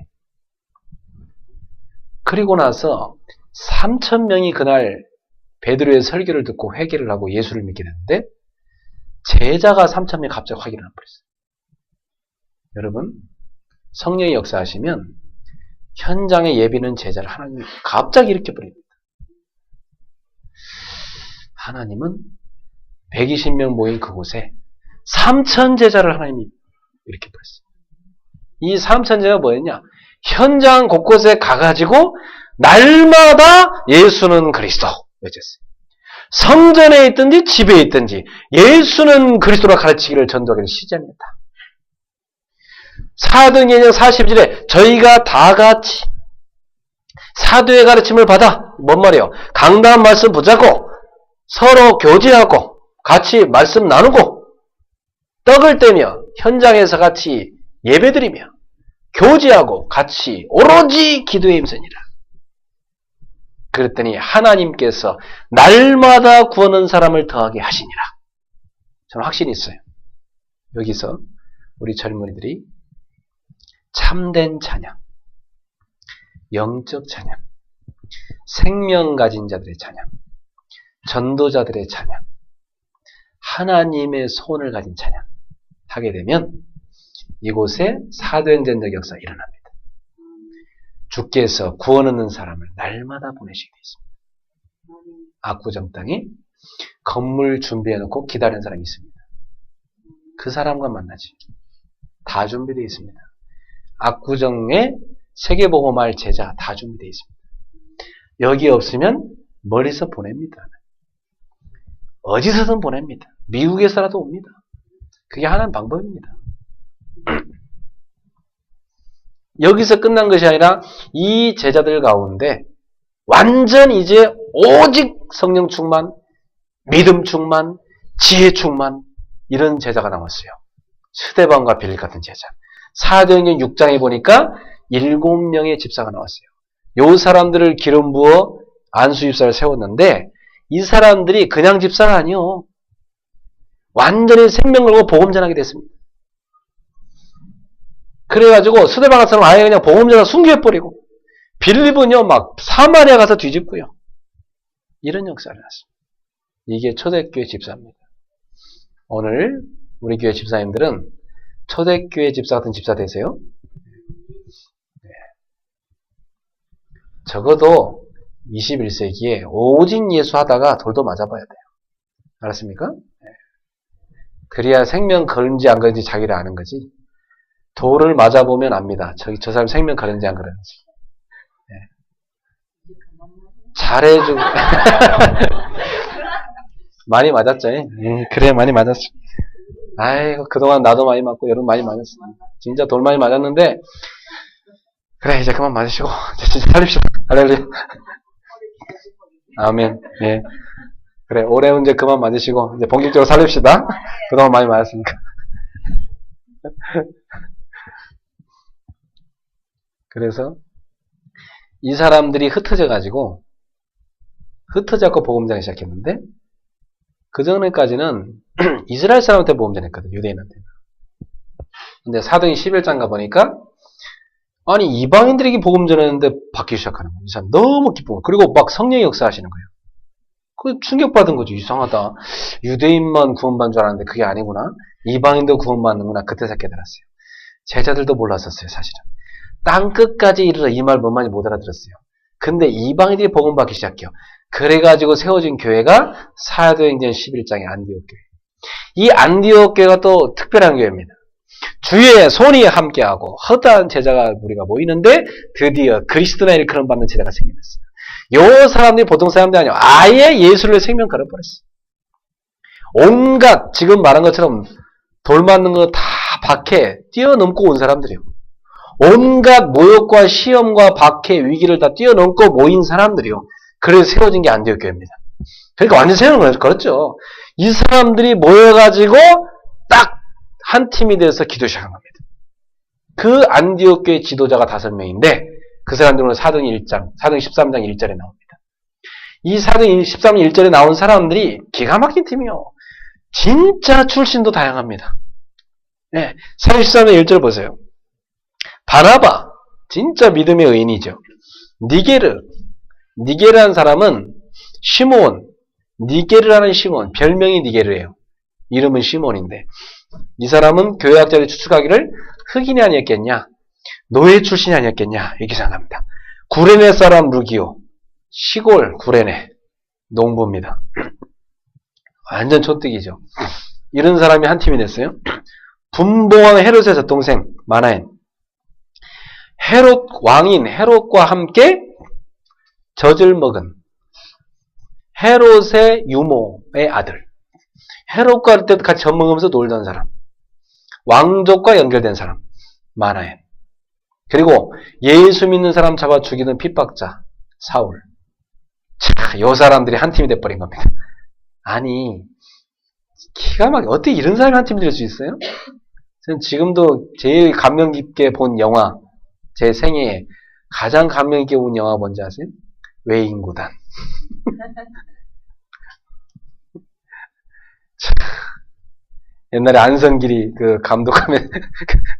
그리고 나서 3,000명이 그날 베드로의 설교를 듣고 회개를 하고 예수를 믿게 됐는데 제자가 3,000명이 갑자기 확 일어나버렸어요. 여러분 성령이 역사하시면 현장에 예비는 제자를 하나님이 갑자기 일으켜버립니다. 하나님은 120명 모인 그곳에 3,000 제자를 하나님이 일으켜버렸어요. 이 3,000 제자가 뭐였냐? 현장 곳곳에 가가지고 날마다 예수는 그리스도 외쳤어요. 성전에 있든지 집에 있든지 예수는 그리스도라 가르치기를 전도하기를 시작했다. 사도행전 40절에 저희가 다 같이 사도의 가르침을 받아 뭔 말이에요? 강단 말씀 붙잡고 서로 교제하고 같이 말씀 나누고 떡을 떼며 현장에서 같이 예배드리며 교제하고 같이 오로지 기도에 힘쓰니라. 그랬더니 하나님께서 날마다 구하는 사람을 더하게 하시니라. 저는 확신이 있어요. 여기서 우리 젊은이들이 참된 찬양, 영적 찬양, 생명 가진 자들의 찬양, 전도자들의 찬양, 하나님의 소원을 가진 찬양 하게 되면 이곳에 사도행전적 역사가 일어납니다. 주께서 구원 얻는 사람을 날마다 보내시게 되어 있습니다. 압구정 땅에 건물 준비해놓고 기다리는 사람이 있습니다. 그 사람과 만나지. 다 준비되어 있습니다. 압구정에 세계복음할 제자 다 준비되어 있습니다. 여기 없으면 멀리서 보냅니다. 어디서든 보냅니다. 미국에서라도 옵니다. 그게 하나의 방법입니다. 여기서 끝난 것이 아니라 이 제자들 가운데 완전 이제 오직 성령 충만, 믿음 충만, 지혜 충만 이런 제자가 나왔어요. 스데반과 빌립 같은 제자. 사도행전 6장에 보니까 7명의 집사가 나왔어요. 요 사람들을 기름 부어 안수 집사를 세웠는데 이 사람들이 그냥 집사가 아니요. 완전히 생명 걸고 복음 전하게 됐습니다. 그래가지고 스데반 같은 사람은 아예 그냥 복음 전하 순교해버리고 빌립은요 막 사마리아 가서 뒤집고요. 이런 역사를 났습니다. 이게 초대교회 집사입니다. 오늘 우리 교회 집사님들은 초대교회 집사 같은 집사 되세요? 네. 적어도 21세기에 오직 예수 하다가 돌도 맞아봐야 돼요. 알았습니까? 네. 그래야 생명 걸는지 안 걸는지 자기를 아는 거지. 돌을 맞아보면 압니다. 저 사람 생명 걸는지 안 걸는지. 네. 잘해주고. 많이 맞았죠? 그래, 많이 맞았어. 아이고, 그동안 나도 많이 맞고, 여러분 많이 맞았어. 진짜 돌 많이 맞았는데, 그래, 이제 그만 맞으시고, 이제 진짜 살립시다. 할렐루야. 아멘. 예. 그래, 올해 이제 그만 맞으시고, 이제 본격적으로 살립시다. 그동안 많이 맞았으니까. 그래서, 이 사람들이 흩어져가지고, 흩어져서 복음 전하기 시작했는데, 그 전에까지는 이스라엘 사람한테 복음 전했거든, 유대인한테. 근데 사도행 11장 가보니까, 아니, 이방인들에게 복음 전했는데 바뀌기 시작하는 거예요. 이 사람 너무 기쁘고. 그리고 막 성령의 역사 하시는 거예요. 그 충격받은 거죠. 이상하다. 유대인만 구원받는 줄 알았는데 그게 아니구나. 이방인도 구원받는구나. 그때서 깨달았어요. 제자들도 몰랐었어요, 사실은. 땅끝까지 이르러 이 말 뭔 말인지 못 알아들었어요. 근데 이방인들이 복음 받기 시작해요. 그래가지고 세워진 교회가 사도행전 11장의 안디옥 교회. 이 안디옥 교회가 또 특별한 교회입니다. 주의 손이 함께하고 허다한 제자가 우리가 모이는데 드디어 그리스도나 일컬음 받는 제자가 생겨났어요. 요 사람들이 보통 사람들이 아니에요. 아예 예수를 생명 걸어버렸어요. 온갖 지금 말한 것처럼 돌 맞는 거 다 박해 뛰어넘고 온 사람들이에요. 온갖 모욕과 시험과 박해 위기를 다 뛰어넘고 모인 사람들이요. 그래서 세워진 게 안디옥 교회입니다. 그러니까 완전 세우는 거였죠. 이 사람들이 모여가지고 딱 한 팀이 돼서 기도 시작한 겁니다. 그 안디옥 교회 지도자가 5명인데 그 사람들은 사도행 13장 1절에 나옵니다. 이 사도행 13장 1절에 나온 사람들이 기가 막힌 팀이요. 진짜 출신도 다양합니다. 네, 사도행 13장 1절 보세요. 바나바, 진짜 믿음의 의인이죠. 니게르라는 사람은 시몬, 니게르라는 시몬, 별명이 니게르예요. 이름은 시몬인데 이 사람은 교회학자들이 추측하기를 흑인이 아니었겠냐, 노예 출신이 아니었겠냐 이렇게 생각합니다. 구레네 사람 루기오, 시골 구레네 농부입니다. 완전 촌뜨기죠. 이런 사람이 한 팀이 됐어요. 분봉왕 헤롯의 젖동생 마나엔, 헤롯 왕인 헤롯과 함께 젖을 먹은 헤롯의 유모의 아들, 헤롯과 그때 같이 젖 먹으면서 놀던 사람, 왕족과 연결된 사람 마나엔, 그리고 예수 믿는 사람 잡아 죽이는 핍박자 사울. 자, 요 사람들이 한 팀이 돼버린 겁니다. 아니, 기가 막혀. 어떻게 이런 사람이 한 팀이 될 수 있어요? 저는 지금도 제일 감명 깊게 본 영화, 제 생애에 가장 감명 깊게 본 영화 뭔지 아세요? 외인구단. 옛날에 안성길이 그 감독하면,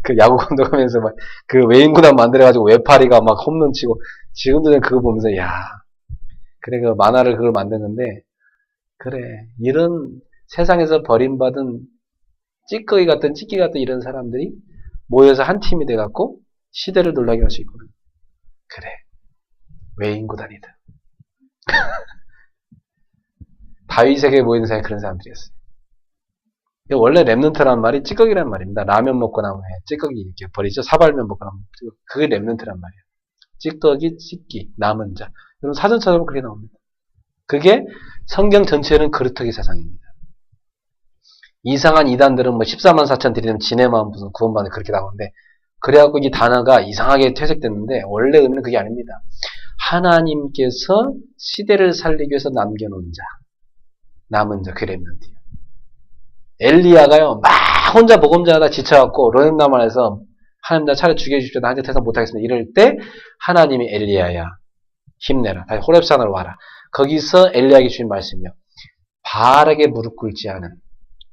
그 야구 감독하면서 막 그 외인구단 만들어가지고 외파리가 막 홈런 치고, 지금도 저는 그거 보면서, 야, 그래, 그 만화를 그걸 만드는데, 그래, 이런 세상에서 버림받은 찌꺼기 같은 이런 사람들이 모여서 한 팀이 돼갖고 시대를 놀라게 할 수 있거든. 그래, 외인구단이다. 다윗에게 모이는 사람이 그런 사람들이었어요. 원래 랩런트란 말이 찌꺼기란 말입니다. 라면 먹고 나면 찌꺼기 이렇게 버리죠. 사발면 먹고 나면 그게 랩런트란 말이에요. 찌꺼기, 찢기, 남은 자. 여러분 사전 찾아보면 그게 나옵니다. 그게 성경 전체는 그루터기 사상입니다. 이상한 이단들은 뭐 14만 4천 드리면 지네만 무슨 구원받는 그렇게 나오는데 그래갖고 이 단어가 이상하게 퇴색됐는데 원래 의미는 그게 아닙니다. 하나님께서 시대를 살리기 위해서 남겨놓은 자, 남은 자, 그 렘넌트예요. 엘리야가요 막 혼자 복음전하다 지쳐갖고 로뎀나만에서 하나님 나 차라리 죽여주십시오. 나 한테 대상 못하겠습니다. 이럴 때 하나님이 엘리야야 힘내라. 다시 호렙산으로 와라. 거기서 엘리야에게 주신 말씀이요. 바알에게 무릎 꿇지 않은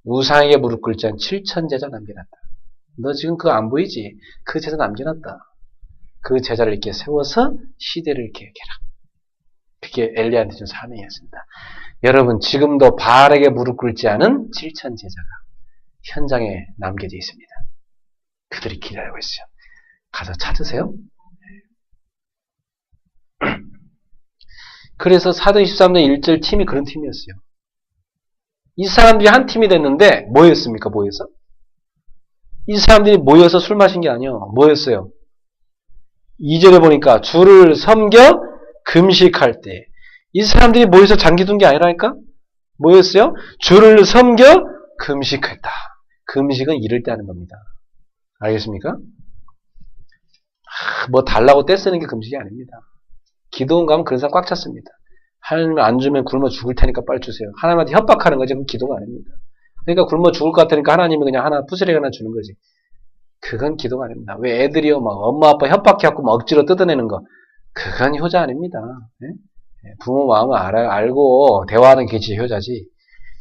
우상에게 무릎 꿇지 않은 7천 제자 남겨놨다. 너 지금 그거 안 보이지? 그 제자 남겨놨다. 그 제자를 이렇게 세워서 시대를 계획해라. 그게 엘리야한테 준 사명이었습니다. 여러분 지금도 바알에게 무릎 꿇지 않은 7천 제자가 현장에 남겨져 있습니다. 그들이 기다리고 있어요. 가서 찾으세요. 그래서 사도행 13년 1절 팀이 그런 팀이었어요. 이 사람들이 한 팀이 됐는데 뭐였습니까? 모여서? 이 사람들이 모여서 술 마신 게 아니에요. 뭐였어요? 2절에 보니까 주를 섬겨 금식할 때 이 사람들이 모여서 장기 둔 게 아니라니까? 뭐였어요? 주를 섬겨 금식했다. 금식은 이럴 때 하는 겁니다. 알겠습니까? 뭐 달라고 떼쓰는 게 금식이 아닙니다. 기도원 가면 그런 사람 꽉 찼습니다. 하나님 안 주면 굶어 죽을 테니까 빨리 주세요. 하나님한테 협박하는 거지 그건 기도가 아닙니다. 그러니까 굶어 죽을 것 같으니까 하나님이 그냥 하나 푸스레기 하나 주는 거지. 그건 기도가 아닙니다. 왜 애들이요 막 엄마 아빠 협박해갖고 막 억지로 뜯어내는 거 그건 효자 아닙니다. 네? 부모 마음을 알고 대화하는 게 진짜 효자지.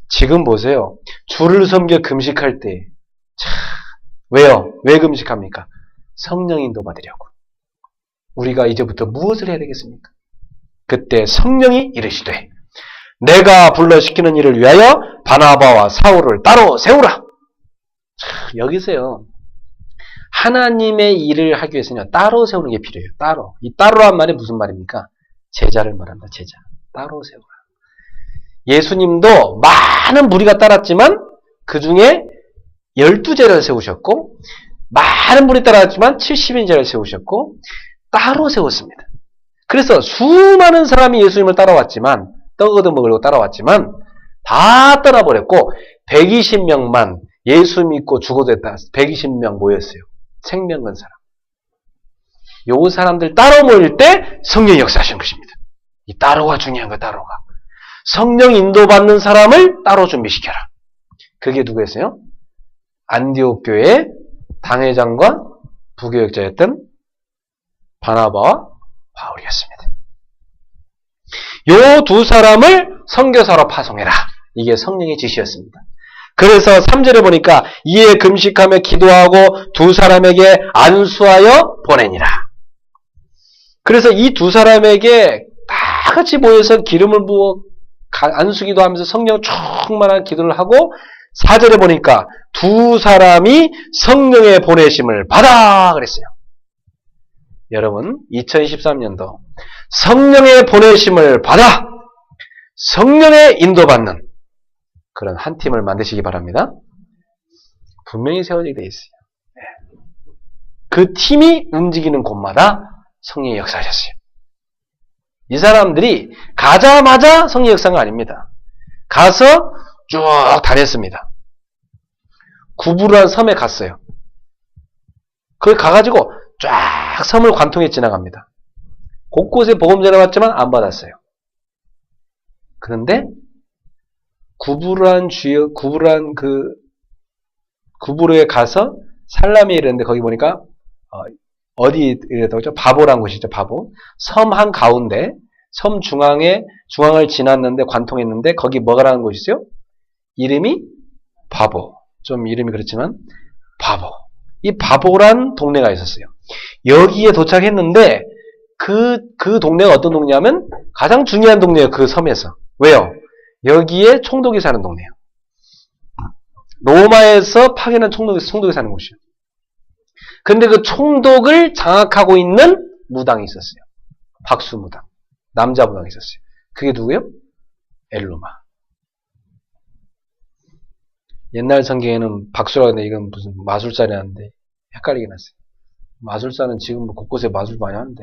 지금 보세요. 주를 섬겨 금식할 때 왜요? 왜 금식합니까? 성령 인도 받으려고. 우리가 이제부터 무엇을 해야 되겠습니까? 그때 성령이 이르시되 내가 불러시키는 일을 위하여 바나바와 사울을 따로 세우라. 여기서요. 하나님의 일을 하기 위해서는 따로 세우는 게 필요해요. 따로. 이 따로란 말이 무슨 말입니까? 제자를 말한다. 제자. 따로 세우라. 예수님도 많은 무리가 따랐지만 그 중에 12제자를 세우셨고 많은 분이 따랐지만 70인제를 세우셨고 따로 세웠습니다. 그래서 수많은 사람이 예수님을 따라왔지만 떡 얻어 먹으려고 따라왔지만 다 떠나버렸고 120명만 예수 믿고 죽어도 됐다. 120명 모였어요. 생명 건 사람. 요 사람들 따로 모일 때 성령이 역사하시는 것입니다. 이 따로가 중요한 거야. 따로가. 성령 인도받는 사람을 따로 준비시켜라. 그게 누구였어요? 안디옥 교회의 당회장과 부교역자였던 바나바와 바울이었습니다. 요 두 사람을 선교사로 파송해라. 이게 성령의 지시였습니다. 그래서 3절에 보니까 이에 금식하며 기도하고 두 사람에게 안수하여 보내니라. 그래서 이 두 사람에게 다 같이 모여서 기름을 부어 안수기도 하면서 성령 충만한 기도를 하고 4절에 보니까 두 사람이 성령의 보내심을 받아 그랬어요. 여러분 2013년도 성령의 보내심을 받아 성령의 인도받는 그런 한 팀을 만드시기 바랍니다. 분명히 세워지게 되어 있어요. 그 팀이 움직이는 곳마다 성령의 역사하셨어요. 이 사람들이 가자마자 성령의 역사가 아닙니다. 가서 쭉 다녔습니다. 구부르한 섬에 갔어요. 거기 가가지고 쫙 섬을 관통해 지나갑니다. 곳곳에 복음 전해봤지만 안 받았어요. 그런데 구부르한 구부르에 가서 살라미에 이랬는데 거기 보니까 어디 이랬다고 했죠? 바보라는 곳이죠. 바보. 섬 한 가운데 섬 중앙을 지났는데 관통했는데 거기 뭐가라는 곳이죠? 이름이 바보. 좀 이름이 그렇지만 바보. 이 바보란 동네가 있었어요. 여기에 도착했는데 그 동네가 어떤 동네냐면 가장 중요한 동네예요. 그 섬에서. 왜요? 여기에 총독이 사는 동네예요. 로마에서 파견한 총독이 사는 곳이에요. 근데 그 총독을 장악하고 있는 무당이 있었어요. 박수무당. 남자 무당이 있었어요. 그게 누구예요? 엘루마. 옛날 성경에는 박수라고 하는데 이건 무슨 마술사라는데 헷갈리게 났어요. 마술사는 지금 곳곳에 마술 많이 하는데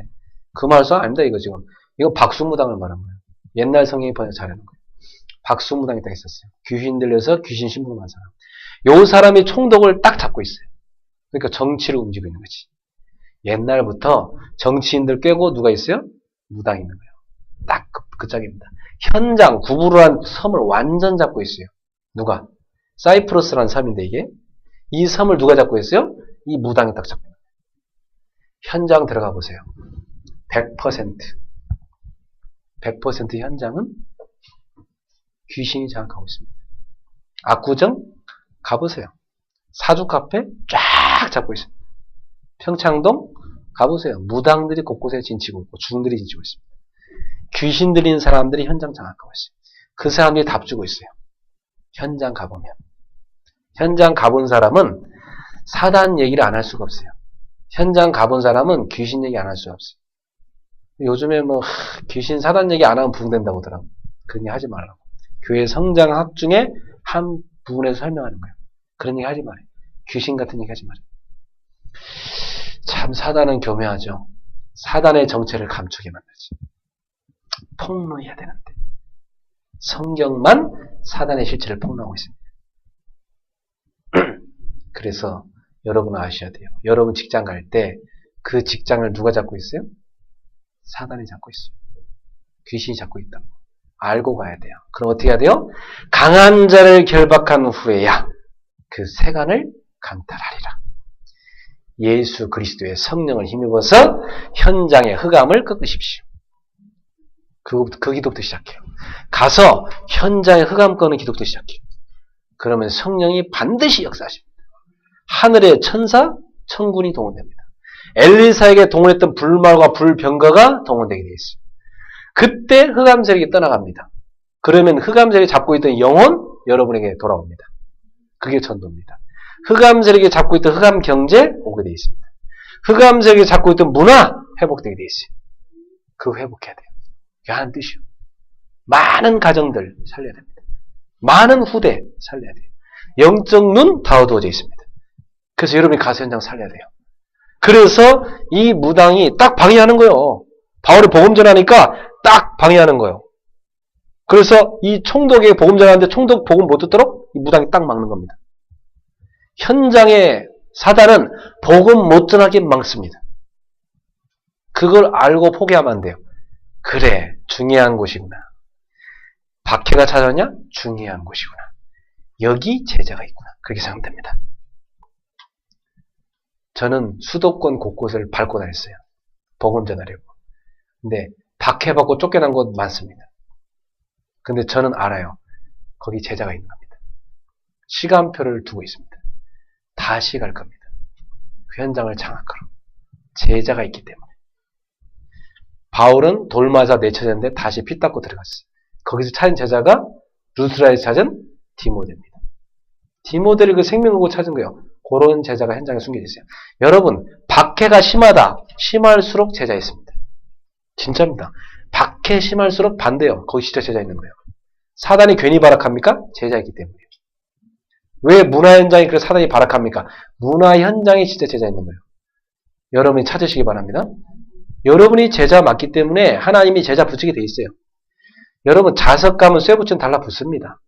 그 마술사 아닙니다. 이거 지금. 이거 박수무당을 말한 거예요. 옛날 성경이 번역 잘하는 거예요. 박수무당이 딱 있었어요. 귀신 들려서 귀신 신부한 사람. 요 사람이 총독을 딱 잡고 있어요. 그러니까 정치를 움직이고 있는 거지. 옛날부터 정치인들 꿰고 누가 있어요? 무당이 있는 거예요. 딱 그 짝입니다. 현장, 구부르한 섬을 완전 잡고 있어요. 누가? 사이프러스라는 섬인데 이게. 이 섬을 누가 잡고 있어요? 이 무당이 딱 잡고 있는 거예요. 현장 들어가 보세요. 100% 현장은 귀신이 장악하고 있습니다. 압구정 가보세요. 사주 카페 쫙 잡고 있습니다. 평창동 가보세요. 무당들이 곳곳에 진치고 있고 중들이 진치고 있습니다. 귀신 들린 사람들이 현장 장악하고 있어요. 그 사람들이 답주고 있어요. 현장 가보면. 현장 가본 사람은 사단 얘기를 안 할 수가 없어요. 현장 가본 사람은 귀신 얘기 안 할 수가 없어요. 요즘에 뭐 귀신 사단 얘기 안 하면 부흥된다고 하더라고. 그런 얘기 하지 말라고. 교회 성장학 중에 한 부분에서 설명하는 거예요. 그런 얘기 하지 말아요. 귀신 같은 얘기 하지 말아요. 참 사단은 교묘하죠. 사단의 정체를 감추게 만들지. 폭로해야 되는데 성경만 사단의 실체를 폭로하고 있습니다. 그래서 여러분 아셔야 돼요. 여러분 직장 갈 때 그 직장을 누가 잡고 있어요? 사단이 잡고 있어요. 귀신이 잡고 있다. 알고 가야 돼요. 그럼 어떻게 해야 돼요? 강한 자를 결박한 후에야 그 세간을 강탈하리라. 예수 그리스도의 성령을 힘입어서 현장의 흑암을 꺾으십시오. 그 기도부터 시작해요. 가서 현장의 흑암 끄는 기도부터 시작해요. 그러면 성령이 반드시 역사하십니다. 하늘의 천사, 천군이 동원됩니다. 엘리사에게 동원했던 불말과 불병거가 동원되게 되어 있어요. 그때 흑암 세력이 떠나갑니다. 그러면 흑암 세력이 잡고 있던 영혼 여러분에게 돌아옵니다. 그게 전도입니다. 흑암 세력이 잡고 있던 흑암 경제 오게 되어 있습니다. 흑암 세력이 잡고 있던 문화 회복되게 되어 있어요. 그거 회복해야 돼요. 그게 하는 뜻이요. 많은 가정들 살려야 됩니다. 많은 후대 살려야 돼요. 영적 눈 다 어두워져 있습니다. 그래서 여러분이 가서 현장 살려야 돼요. 그래서 이 무당이 딱 방해하는 거예요. 바울이 복음 전하니까 딱 방해하는 거예요. 그래서 이 총독에게 복음 전하는데 총독 복음 못 듣도록 이 무당이 딱 막는 겁니다. 현장에 사단은 복음 못 전하게 막습니다. 그걸 알고 포기하면 안 돼요. 그래, 중요한 곳이구나. 박해가 찾아오냐? 중요한 곳이구나. 여기 제자가 있구나. 그렇게 생각됩니다. 저는 수도권 곳곳을 밟고 다녔어요. 복음 전하려고. 근데 박해받고 쫓겨난 곳 많습니다. 근데 저는 알아요. 거기 제자가 있는 겁니다. 시간표를 두고 있습니다. 다시 갈 겁니다. 그 현장을 장악하러. 제자가 있기 때문에. 바울은 돌 맞아 내쳐졌는데 다시 피 닦고 들어갔어요. 거기서 찾은 제자가 루스라에서 찾은 디모데입니다. 디모데를 그 생명으로 찾은 거예요. 그런 제자가 현장에 숨겨져 있어요. 여러분, 박해가 심하다. 심할수록 제자 있습니다. 진짜입니다. 박해 심할수록 반대요. 거기 진짜 제자 있는 거예요. 사단이 괜히 발악합니까? 제자 있기 때문이에요. 왜 문화 현장이 그래서 사단이 발악합니까? 문화 현장에 진짜 제자 있는 거예요. 여러분이 찾으시기 바랍니다. 여러분이 제자 맞기 때문에 하나님이 제자 붙이게 돼 있어요. 여러분 자석 가면 쇠 붙이면 달라붙습니다.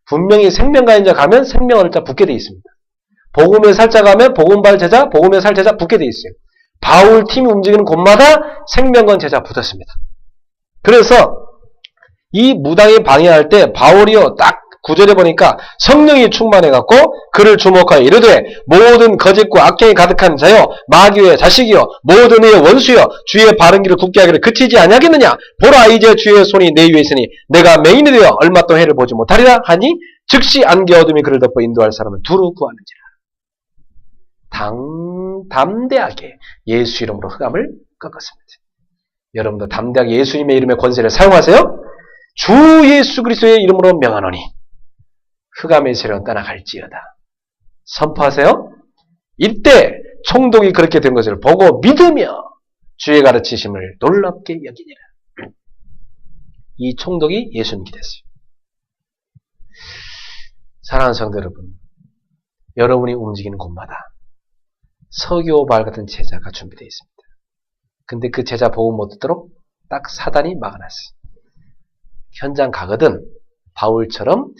분명히 생명가인 자 가면 생명을 자 붙게 돼 있습니다. 복음의 살자 가면 복음발 제자, 복음의 살 제자 붙게 돼 있어요. 바울 팀이 움직이는 곳마다 생명건 제자 붙었습니다. 그래서 이 무당이 방해할 때 바울이요 딱 9절에 보니까 성령이 충만해갖고 그를 주목하여 이르되 모든 거짓과 악행이 가득한 자여 마귀의 자식이여 모든 이의 원수여 주의 바른 길을 굳게 하기를 그치지 아니하겠느냐 보라 이제 주의 손이 내 위에 있으니 내가 맹인이 되어 얼마 또 해를 보지 못하리라 하니 즉시 안개 어둠이 그를 덮어 인도할 사람을 두루 구하는지라. 담대하게 예수 이름으로 흑암을 꺾었습니다. 여러분도 담대하게 예수님의 이름의 권세를 사용하세요. 주 예수 그리스도의 이름으로 명하노니 흑암의 세력은 떠나갈지어다. 선포하세요. 이때 총독이 그렇게 된 것을 보고 믿으며 주의 가르치심을 놀랍게 여기니라. 이 총독이 예수님 기대했어요. 사랑하는 성도 여러분, 여러분이 움직이는 곳마다 서교발 같은 제자가 준비되어 있습니다. 근데 그 제자 복음 못 듣도록 딱 사단이 막아놨어요. 현장 가거든 바울처럼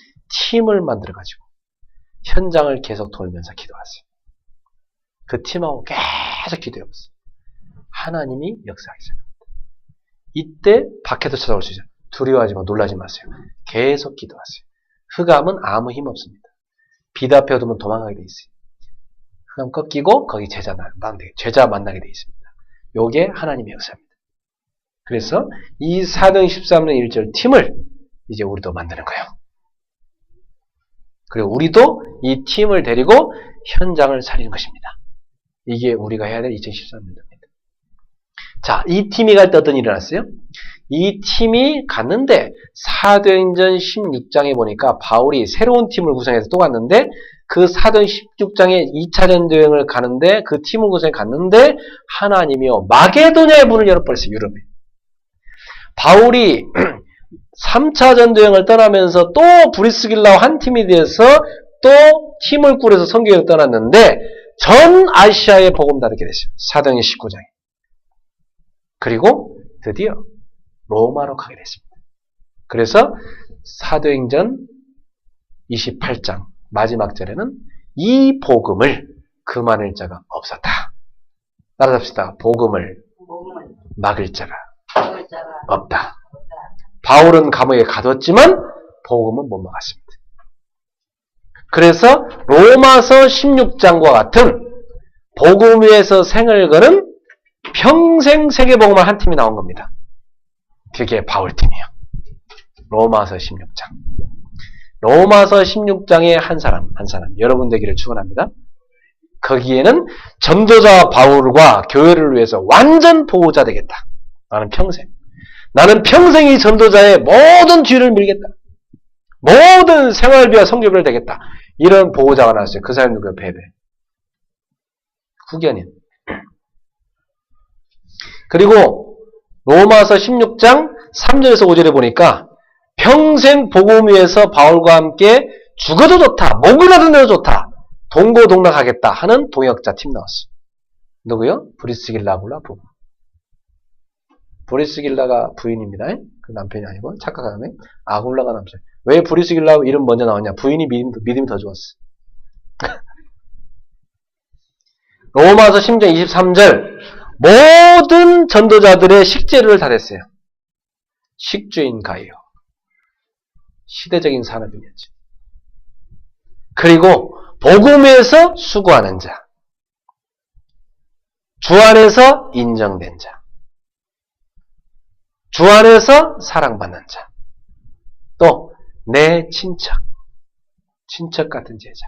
팀을 만들어가지고 현장을 계속 돌면서 기도하세요. 그 팀하고 계속 기도해보세요. 하나님이 역사하기 시작합니다. 이때 박해도 찾아올 수 있어요. 두려워하지 마, 놀라지 마세요. 계속 기도하세요. 흑암은 아무 힘 없습니다. 빛 앞에 어두면 도망가게 돼 있어요. 흑암 꺾이고 거기 제자 만나게 돼 있습니다. 요게 하나님의 역사입니다. 그래서 이 사도행 13년 1절 팀을 이제 우리도 만드는 거예요. 그리고 우리도 이 팀을 데리고 현장을 살리는 것입니다. 이게 우리가 해야 될 2013년도입니다. 자, 이 팀이 갈 때 어떤 일이 일어났어요? 이 팀이 갔는데 사도행전 16장에 보니까 바울이 새로운 팀을 구성해서 또 갔는데 그 사도행 16장에 2차 전도여행을 가는데 그 팀을 구성해 갔는데 하나님이요 마게도냐의 문을 열어버렸어요. 유럽에. 바울이 3차 전도여행을 떠나면서 또 브리스길라와 한 팀이 돼서 또 팀을 꾸려서 선교여행을 떠났는데 전 아시아에 복음 닫게 됐어요. 사도행전 19장에. 그리고 드디어 로마로 가게 됐습니다. 그래서 사도행전 28장 마지막 절에는 이 복음을 금하는 자가 없었다. 따라잡시다. 복음을 막을 자가 없다. 바울은 감옥에 가뒀지만 복음은 못 막았습니다. 그래서 로마서 16장과 같은 복음 위에서 생을 거는 평생 세계복음을 한 팀이 나온 겁니다. 그게 바울팀이에요. 로마서 16장. 로마서 16장의 한 사람, 여러분 되기를 축원합니다. 거기에는 전도자 바울과 교회를 위해서 완전 보호자 되겠다. 나는 평생 이 전도자의 모든 뒤를 밀겠다. 모든 생활비와 성교비를 되겠다. 이런 보호자가 나왔어요. 그 사람이 누구예요? 베베. 후견인. 그리고 로마서 16장 3절에서 5절에 보니까 평생 복음 위에서 바울과 함께 죽어도 좋다. 목을 얻어내도 좋다. 동고동락하겠다 하는 동역자 팀 나왔어요. 누구요? 브리스길라 부부. 브리스길라가 부인입니다. 그 남편이 아니고 착각하네. 아굴라가 남편. 왜 브리스길라 이름 먼저 나왔냐? 부인이 믿음이 더 좋았어. 로마서 10장 23절 모든 전도자들의 식재료를 다 댔어요. 식주인 가이요. 시대적인 산업인이었지. 그리고 복음에서 수고하는 자, 주 안에서 인정된 자, 주 안에서 사랑받는 자, 또 내 친척 같은 제자.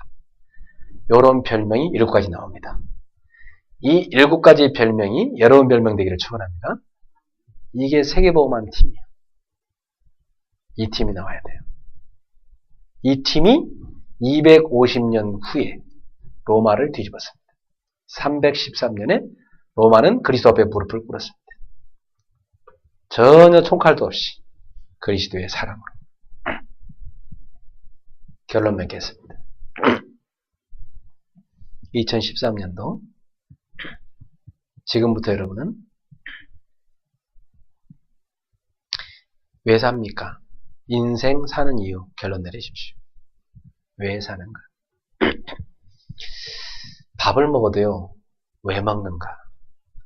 이런 별명이 7가지 나옵니다. 이 7가지 별명이 여러분 별명 되기를 축원합니다. 이게 세계보험한 팀이에요. 이 팀이 나와야 돼요. 이 팀이 250년 후에 로마를 뒤집었습니다. 313년에 로마는 그리스도 앞에 무릎을 꿇었습니다. 전혀 총칼도 없이 그리스도의 사랑으로. 결론 맺겠습니다. 2013년도 지금부터 여러분은 왜 삽니까? 인생 사는 이유 결론 내리십시오. 왜 사는가? 밥을 먹어도요. 왜 먹는가?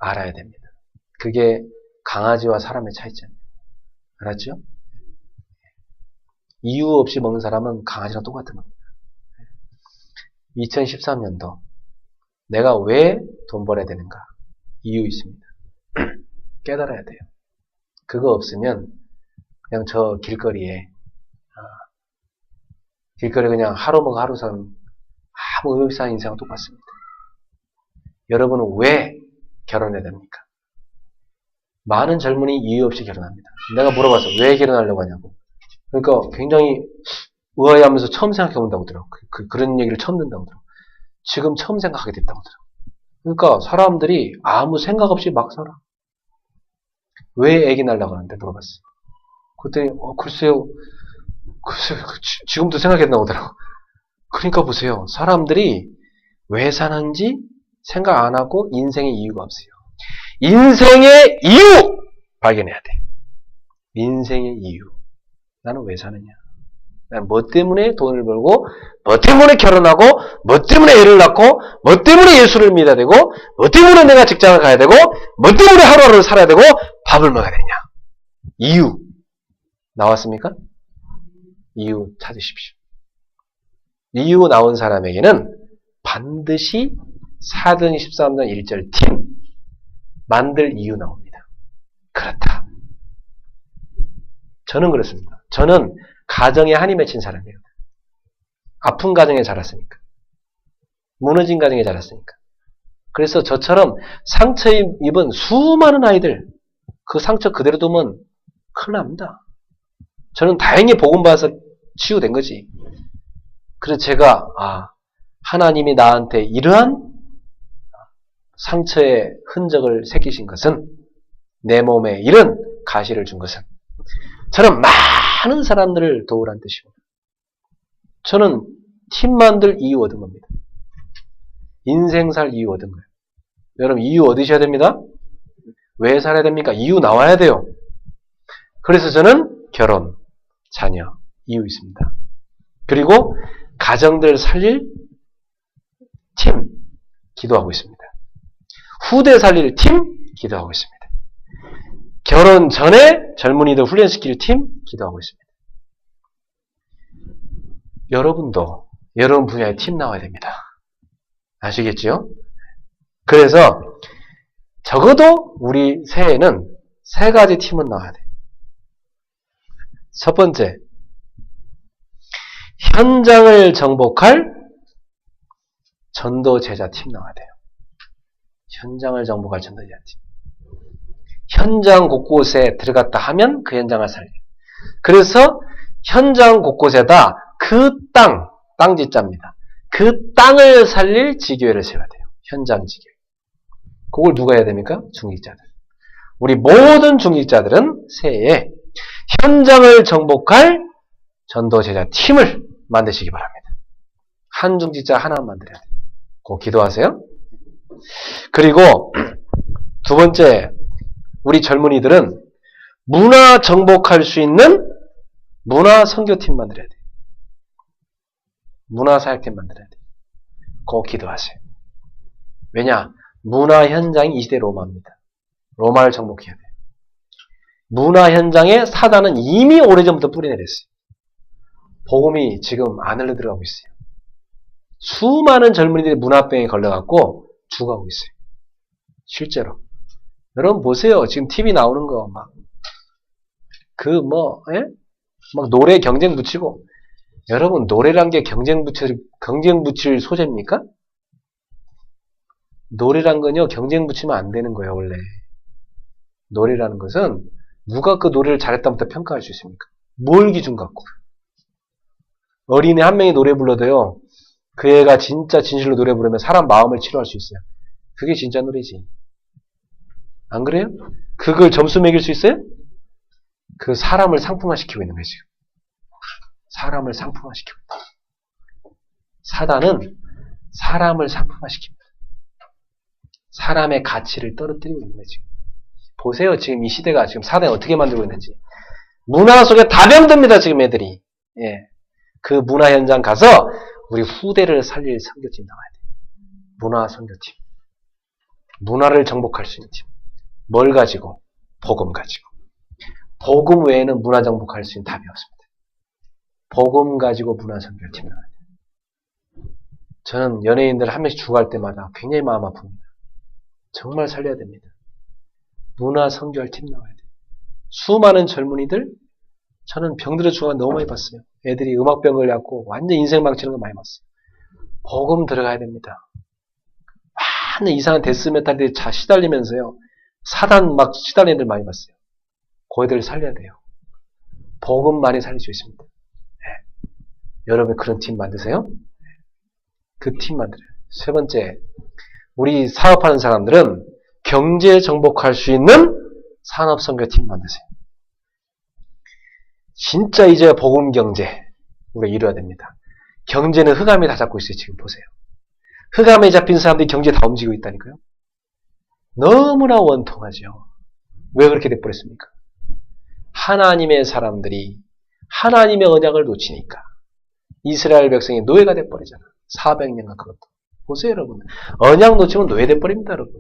알아야 됩니다. 그게 강아지와 사람의 차이점이에요. 알았죠? 이유 없이 먹는 사람은 강아지랑 똑같은 겁니다. 2013년도 내가 왜 돈 벌어야 되는가? 이유 있습니다. 깨달아야 돼요. 그거 없으면 그냥 저 길거리에 그냥 하루 먹어 하루 사는 아무 의미 없이 사는 인생과 똑같습니다. 여러분은 왜 결혼해야 됩니까? 많은 젊은이 이유 없이 결혼합니다. 내가 물어봤어. 왜 결혼하려고 하냐고. 그러니까 굉장히 의아해하면서 처음 생각해 본다고 하더라고. 그런 얘기를 처음 듣는다고 하더라고. 지금 처음 생각하게 됐다고 하더라고. 그러니까 사람들이 아무 생각 없이 막 살아. 왜 애기 낳으려고 하는데 물어봤어. 그랬더니 글쎄요. 지금도 생각했나 보더라고. 그러니까 보세요. 사람들이 왜 사는지 생각 안 하고 인생의 이유가 없어요. 인생의 이유 발견해야 돼. 인생의 이유. 나는 왜 사느냐? 나는 뭐 때문에 돈을 벌고, 뭐 때문에 결혼하고, 뭐 때문에 애를 낳고, 뭐 때문에 예수를 믿어야 되고, 뭐 때문에 내가 직장을 가야 되고, 뭐 때문에 하루하루를 살아야 되고, 밥을 먹어야 되냐? 이유. 나왔습니까? 이유 찾으십시오. 이유 나온 사람에게는 반드시 사도행 13장 1절 팀 만들 이유 나옵니다. 그렇다. 저는 그렇습니다. 저는 가정에 한이 맺힌 사람이에요. 아픈 가정에 자랐으니까. 무너진 가정에 자랐으니까. 그래서 저처럼 상처 입은 수많은 아이들 그 상처 그대로 두면 큰일 납니다. 저는 다행히 복음 받아서 치유된 거지. 그래서 제가 하나님이 나한테 이러한 상처의 흔적을 새기신 것은 내 몸에 이런 가시를 준 것은 저는 많은 사람들을 도우란 뜻입니다. 저는 팀 만들 이유 얻은 겁니다. 인생 살 이유 얻은 거예요. 여러분 이유 얻으셔야 됩니다. 왜 살아야 됩니까? 이유 나와야 돼요. 그래서 저는 결혼, 자녀 이유 있습니다. 그리고 가정들 살릴 팀 기도하고 있습니다. 후대 살릴 팀 기도하고 있습니다. 결혼 전에 젊은이들 훈련시킬 팀 기도하고 있습니다. 여러분도 여러분 분야의 팀 나와야 됩니다. 아시겠죠? 그래서 적어도 우리 새해에는 3가지 팀은 나와야 돼요. 첫 번째, 현장을 정복할 전도 제자 팀 나와야 돼요. 현장을 정복할 전도 제자 팀. 현장 곳곳에 들어갔다 하면 그 현장을 살려요. 그래서 현장 곳곳에다 그 땅지자입니다. 그 땅을 살릴 지교회를 세워야 돼요. 현장 지교회. 그걸 누가 해야 됩니까? 중직자들. 우리 모든 중직자들은 새해에 현장을 정복할 전도 제자 팀을 만드시기 바랍니다. 한 중직자 하나 만들어야 돼요. 꼭 기도하세요. 그리고 두 번째, 우리 젊은이들은 문화 정복할 수 있는 문화 선교팀 만들어야 돼요. 문화 사역팀 만들어야 돼요. 꼭 기도하세요. 왜냐? 문화 현장이 이 시대 로마입니다. 로마를 정복해야 돼요. 문화 현장에 사단은 이미 오래전부터 뿌리내렸어요. 복음이 지금 안 흘러들어가고 있어요. 수많은 젊은이들이 문화병에 걸려갖고 죽어가고 있어요. 실제로. 여러분 보세요. 지금 TV 나오는 거 막 막 노래 경쟁 붙이고, 여러분 노래란 게 경쟁 붙일 소재입니까? 노래란 건요 경쟁 붙이면 안 되는 거예요. 원래 노래라는 것은 누가 그 노래를 잘했다부터 평가할 수 있습니까? 뭘 기준 갖고? 어린애 한 명이 노래 불러도요, 그 애가 진짜 진실로 노래 부르면 사람 마음을 치료할 수 있어요. 그게 진짜 노래지. 안 그래요? 그걸 점수 매길 수 있어요? 그 사람을 상품화시키고 있는 거예요, 지금. 사람을 상품화시키고 있다. 사단은 사람을 상품화시킵니다. 사람의 가치를 떨어뜨리고 있는 거예요, 지금. 보세요, 지금 이 시대가 지금 사단이 어떻게 만들고 있는지. 문화 속에 다 병듭니다, 지금 애들이. 예. 그 문화 현장 가서 우리 후대를 살릴 선교팀 나와야 돼요. 문화 선교팀. 문화를 정복할 수 있는 팀. 뭘 가지고? 복음 가지고. 복음 외에는 문화 정복할 수 있는 답이 없습니다. 복음 가지고 문화 선교팀 나와야 돼요. 저는 연예인들 한 명씩 죽어갈 때마다 굉장히 마음 아픕니다. 정말 살려야 됩니다. 문화 선교할 팀 나와야 돼요. 수많은 젊은이들, 저는 병들어 죽어가 너무 많이 봤어요. 애들이 음악병 걸려갖고 완전 인생 망치는 거 많이 봤어요. 복음 들어가야 됩니다. 많은 이상한 데스메탈들이 다 시달리면서요. 사단 막 시달리는 애들 많이 봤어요. 그 애들 살려야 돼요. 복음 많이 살릴 수 있습니다. 네. 여러분 그런 팀 만드세요. 그 팀 만들어요. 세 번째, 우리 사업하는 사람들은 경제 정복할 수 있는 산업선교팀 만드세요. 진짜 이제 복음 경제 우리가 이뤄야 됩니다. 경제는 흑암이 다 잡고 있어요. 지금 보세요. 흑암에 잡힌 사람들이 경제 다 움직이고 있다니까요. 너무나 원통하죠. 왜 그렇게 돼버렸습니까? 하나님의 사람들이 하나님의 언약을 놓치니까 이스라엘 백성이 노예가 돼버리잖아. 400년간 그것도. 보세요, 여러분. 언약 놓치면 노예돼 버립니다, 여러분.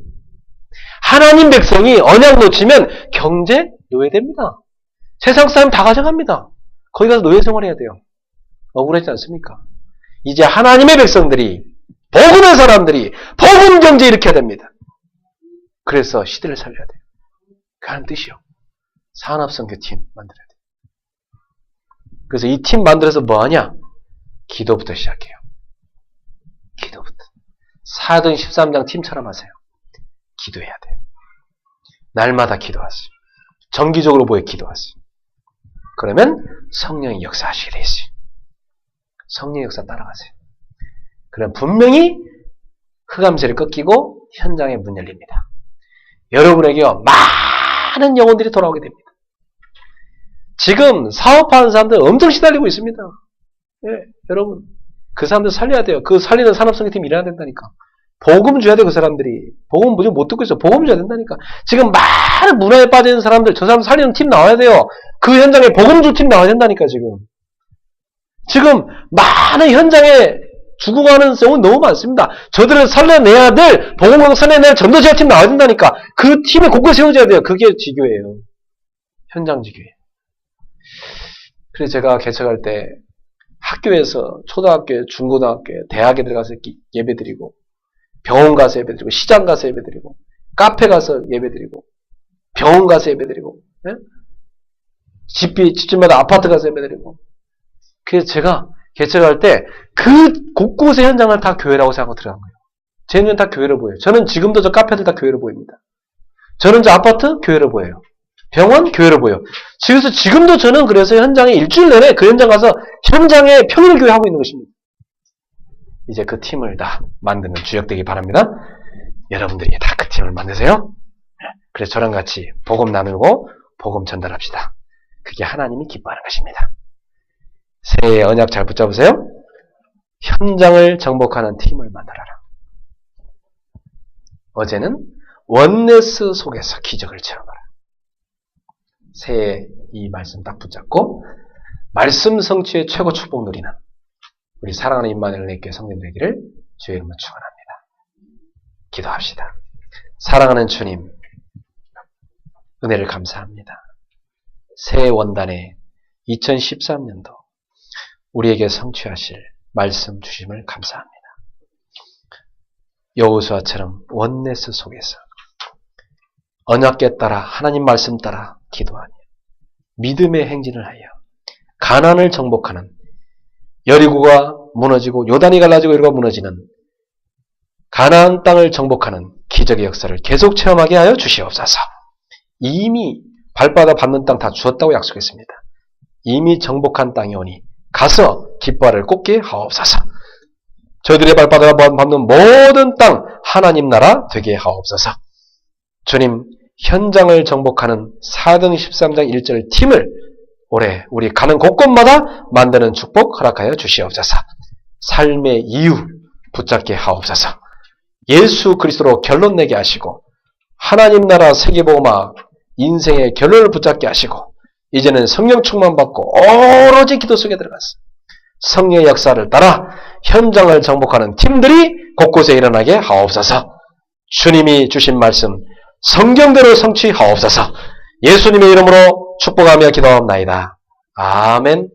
하나님 백성이 언약 놓치면 경제 노예됩니다. 세상 사람 다 가져갑니다. 거기 가서 노예 생활해야 돼요. 억울하지 않습니까? 이제 하나님의 백성들이, 복음의 사람들이 복음 경제 일으켜야 됩니다. 그래서 시대를 살려야 돼요. 그 하는 뜻이요. 산업선교팀 만들어야 돼요. 그래서 이 팀 만들어서 뭐 하냐? 기도부터 시작해요. 기도부터. 4등 13장 팀처럼 하세요. 기도해야 돼요. 날마다 기도하세요. 정기적으로 모여 기도하세요. 그러면 성령이 역사하시게 돼 있어요. 성령의 역사 따라가세요. 그럼 분명히 흑암세를 꺾이고 현장에 문 열립니다. 여러분에게요, 많은 영혼들이 돌아오게 됩니다. 지금 사업하는 사람들 엄청 시달리고 있습니다. 예, 여러분. 그 사람들 살려야 돼요. 그 살리는 산업선교팀 일해야 된다니까. 복음 줘야 돼, 그 사람들이. 복음 무조건 못 듣고 있어. 복음 줘야 된다니까. 지금 많은 문화에 빠진 사람들, 저 사람 살리는 팀 나와야 돼요. 그 현장에 복음 줄 팀 나와야 된다니까, 지금. 지금 많은 현장에 죽어가는 경우는 너무 많습니다. 저들을 살려내야 될, 복음을 살려내야 전도제화 팀 나와야 된다니까. 그 팀에 곳곳에 세워져야 돼요. 그게 지교예요. 현장 지교예요. 그래서 제가 개척할 때 학교에서 초등학교에, 중고등학교에, 대학에 들어가서 예배드리고, 병원 가서 예배드리고, 시장 가서 예배드리고, 카페 가서 예배드리고, 병원 가서 예배드리고, 예? 집집마다 아파트 가서 예배드리고. 그래서 제가 개척할 때 그 곳곳의 현장을 다 교회라고 생각하고 들어간 거예요. 제 눈엔 다 교회로 보여요. 저는 지금도 저 카페들 다 교회로 보입니다. 저는 저 아파트 교회로 보여요. 병원 교회로 보여. 그래서 지금도 저는 그래서 현장에 일주일 내내 그 현장 가서 현장에 평일교회 하고 있는 것입니다. 이제 그 팀을 다 만드는 주역되기 바랍니다. 여러분들이 다 그 팀을 만드세요. 그래서 저랑 같이 복음 나누고 복음 전달합시다. 그게 하나님이 기뻐하는 것입니다. 새해의 언약 잘 붙잡으세요. 현장을 정복하는 팀을 만들어라. 어제는 원네스 속에서 기적을 체험하라. 새해 이 말씀 딱 붙잡고 말씀 성취의 최고 축복 누리는 우리 사랑하는 임마누엘 교회 성도들 되기를 주의 이름으로 축원합니다. 기도합시다. 사랑하는 주님, 은혜를 감사합니다. 새해 원단에 2013년도 우리에게 성취하실 말씀 주심을 감사합니다. 여호수아처럼 원네스 속에서 언약궤 따라 하나님 말씀 따라 기도하며 믿음의 행진을 하여 가나안을 정복하는 여리고가 무너지고 요단이 갈라지고 여리고가 무너지는 가나안 땅을 정복하는 기적의 역사를 계속 체험하게 하여 주시옵소서. 이미 발바닥 밟는 땅 다 주었다고 약속했습니다. 이미 정복한 땅이 오니 가서 깃발을 꽂게 하옵소서. 저희들의 발바닥을 밟는 모든 땅 하나님 나라 되게 하옵소서. 주님, 현장을 정복하는 4등 13장 1절 팀을 올해 우리 가는 곳곳마다 만드는 축복 허락하여 주시옵소서. 삶의 이유 붙잡게 하옵소서. 예수 그리스도로 결론 내게 하시고 하나님 나라 세계복음화 인생의 결론을 붙잡게 하시고 이제는 성령 충만 받고 오로지 기도 속에 들어갔어. 성령의 역사를 따라 현장을 정복하는 팀들이 곳곳에 일어나게 하옵소서. 주님이 주신 말씀 성경대로 성취하옵소서. 예수님의 이름으로 축복하며 기도하옵나이다. 아멘.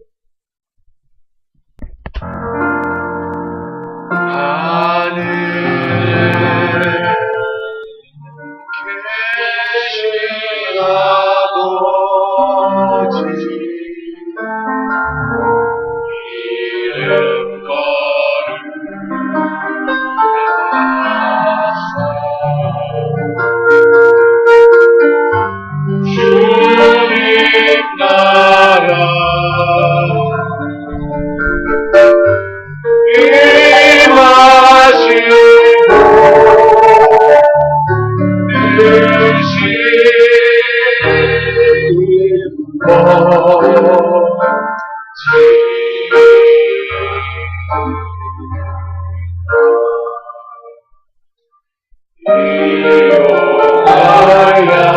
이용하여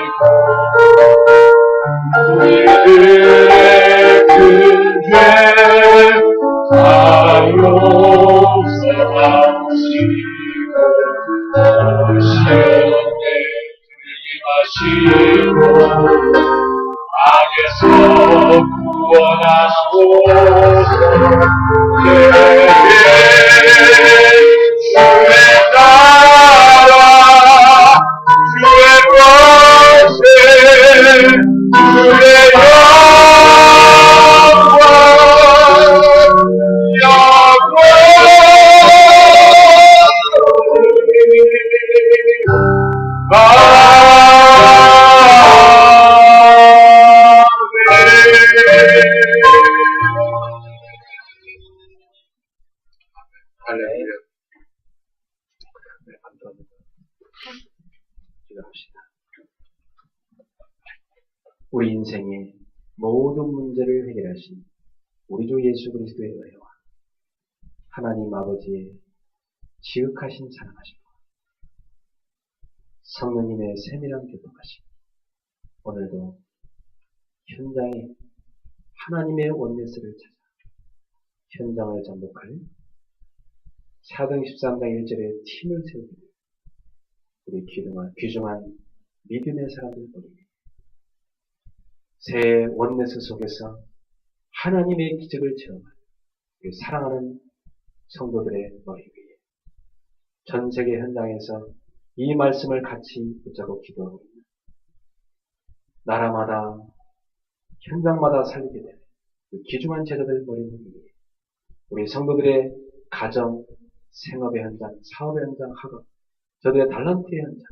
주시고 악에서 구원하소서. 내게 주의 나라 주의 권세 주의 할렐루야. 네, 감사합니다. 기도합시다. 우리 인생의 모든 문제를 해결하신 우리 주 예수 그리스도의 은혜와 하나님 아버지의 지극하신 사랑하심과 성령님의 세밀한 교통하심, 오늘도 현장에 하나님의 원내스를 찾아 현장을 정복할 4등 13장 1절의 팀을 세우기 위해 우리 귀중한 믿음의 사람들 머리 위에 새 원내스 속에서 하나님의 기적을 체험할 우리 사랑하는 성도들의 머리 위에 전 세계 현장에서 이 말씀을 같이 붙잡고 기도하고 있는 나라마다 현장마다 살리게 되는 귀중한 제자들 머리 위에 우리 성도들의 가정, 생업의 현장, 사업의 현장, 학업, 저들의 달란트의 현장,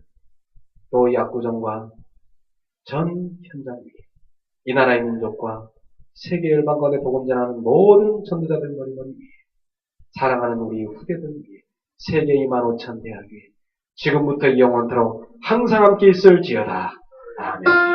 또 약구정과 전 현장 위에 이 나라의 민족과 세계 열방 가운데 복음 전하는 모든 전도자들 머리 위에 사랑하는 우리 후대들 위에 세계 25,000 대학 위에 지금부터 영원토록 항상 함께 있을지어다. 아멘.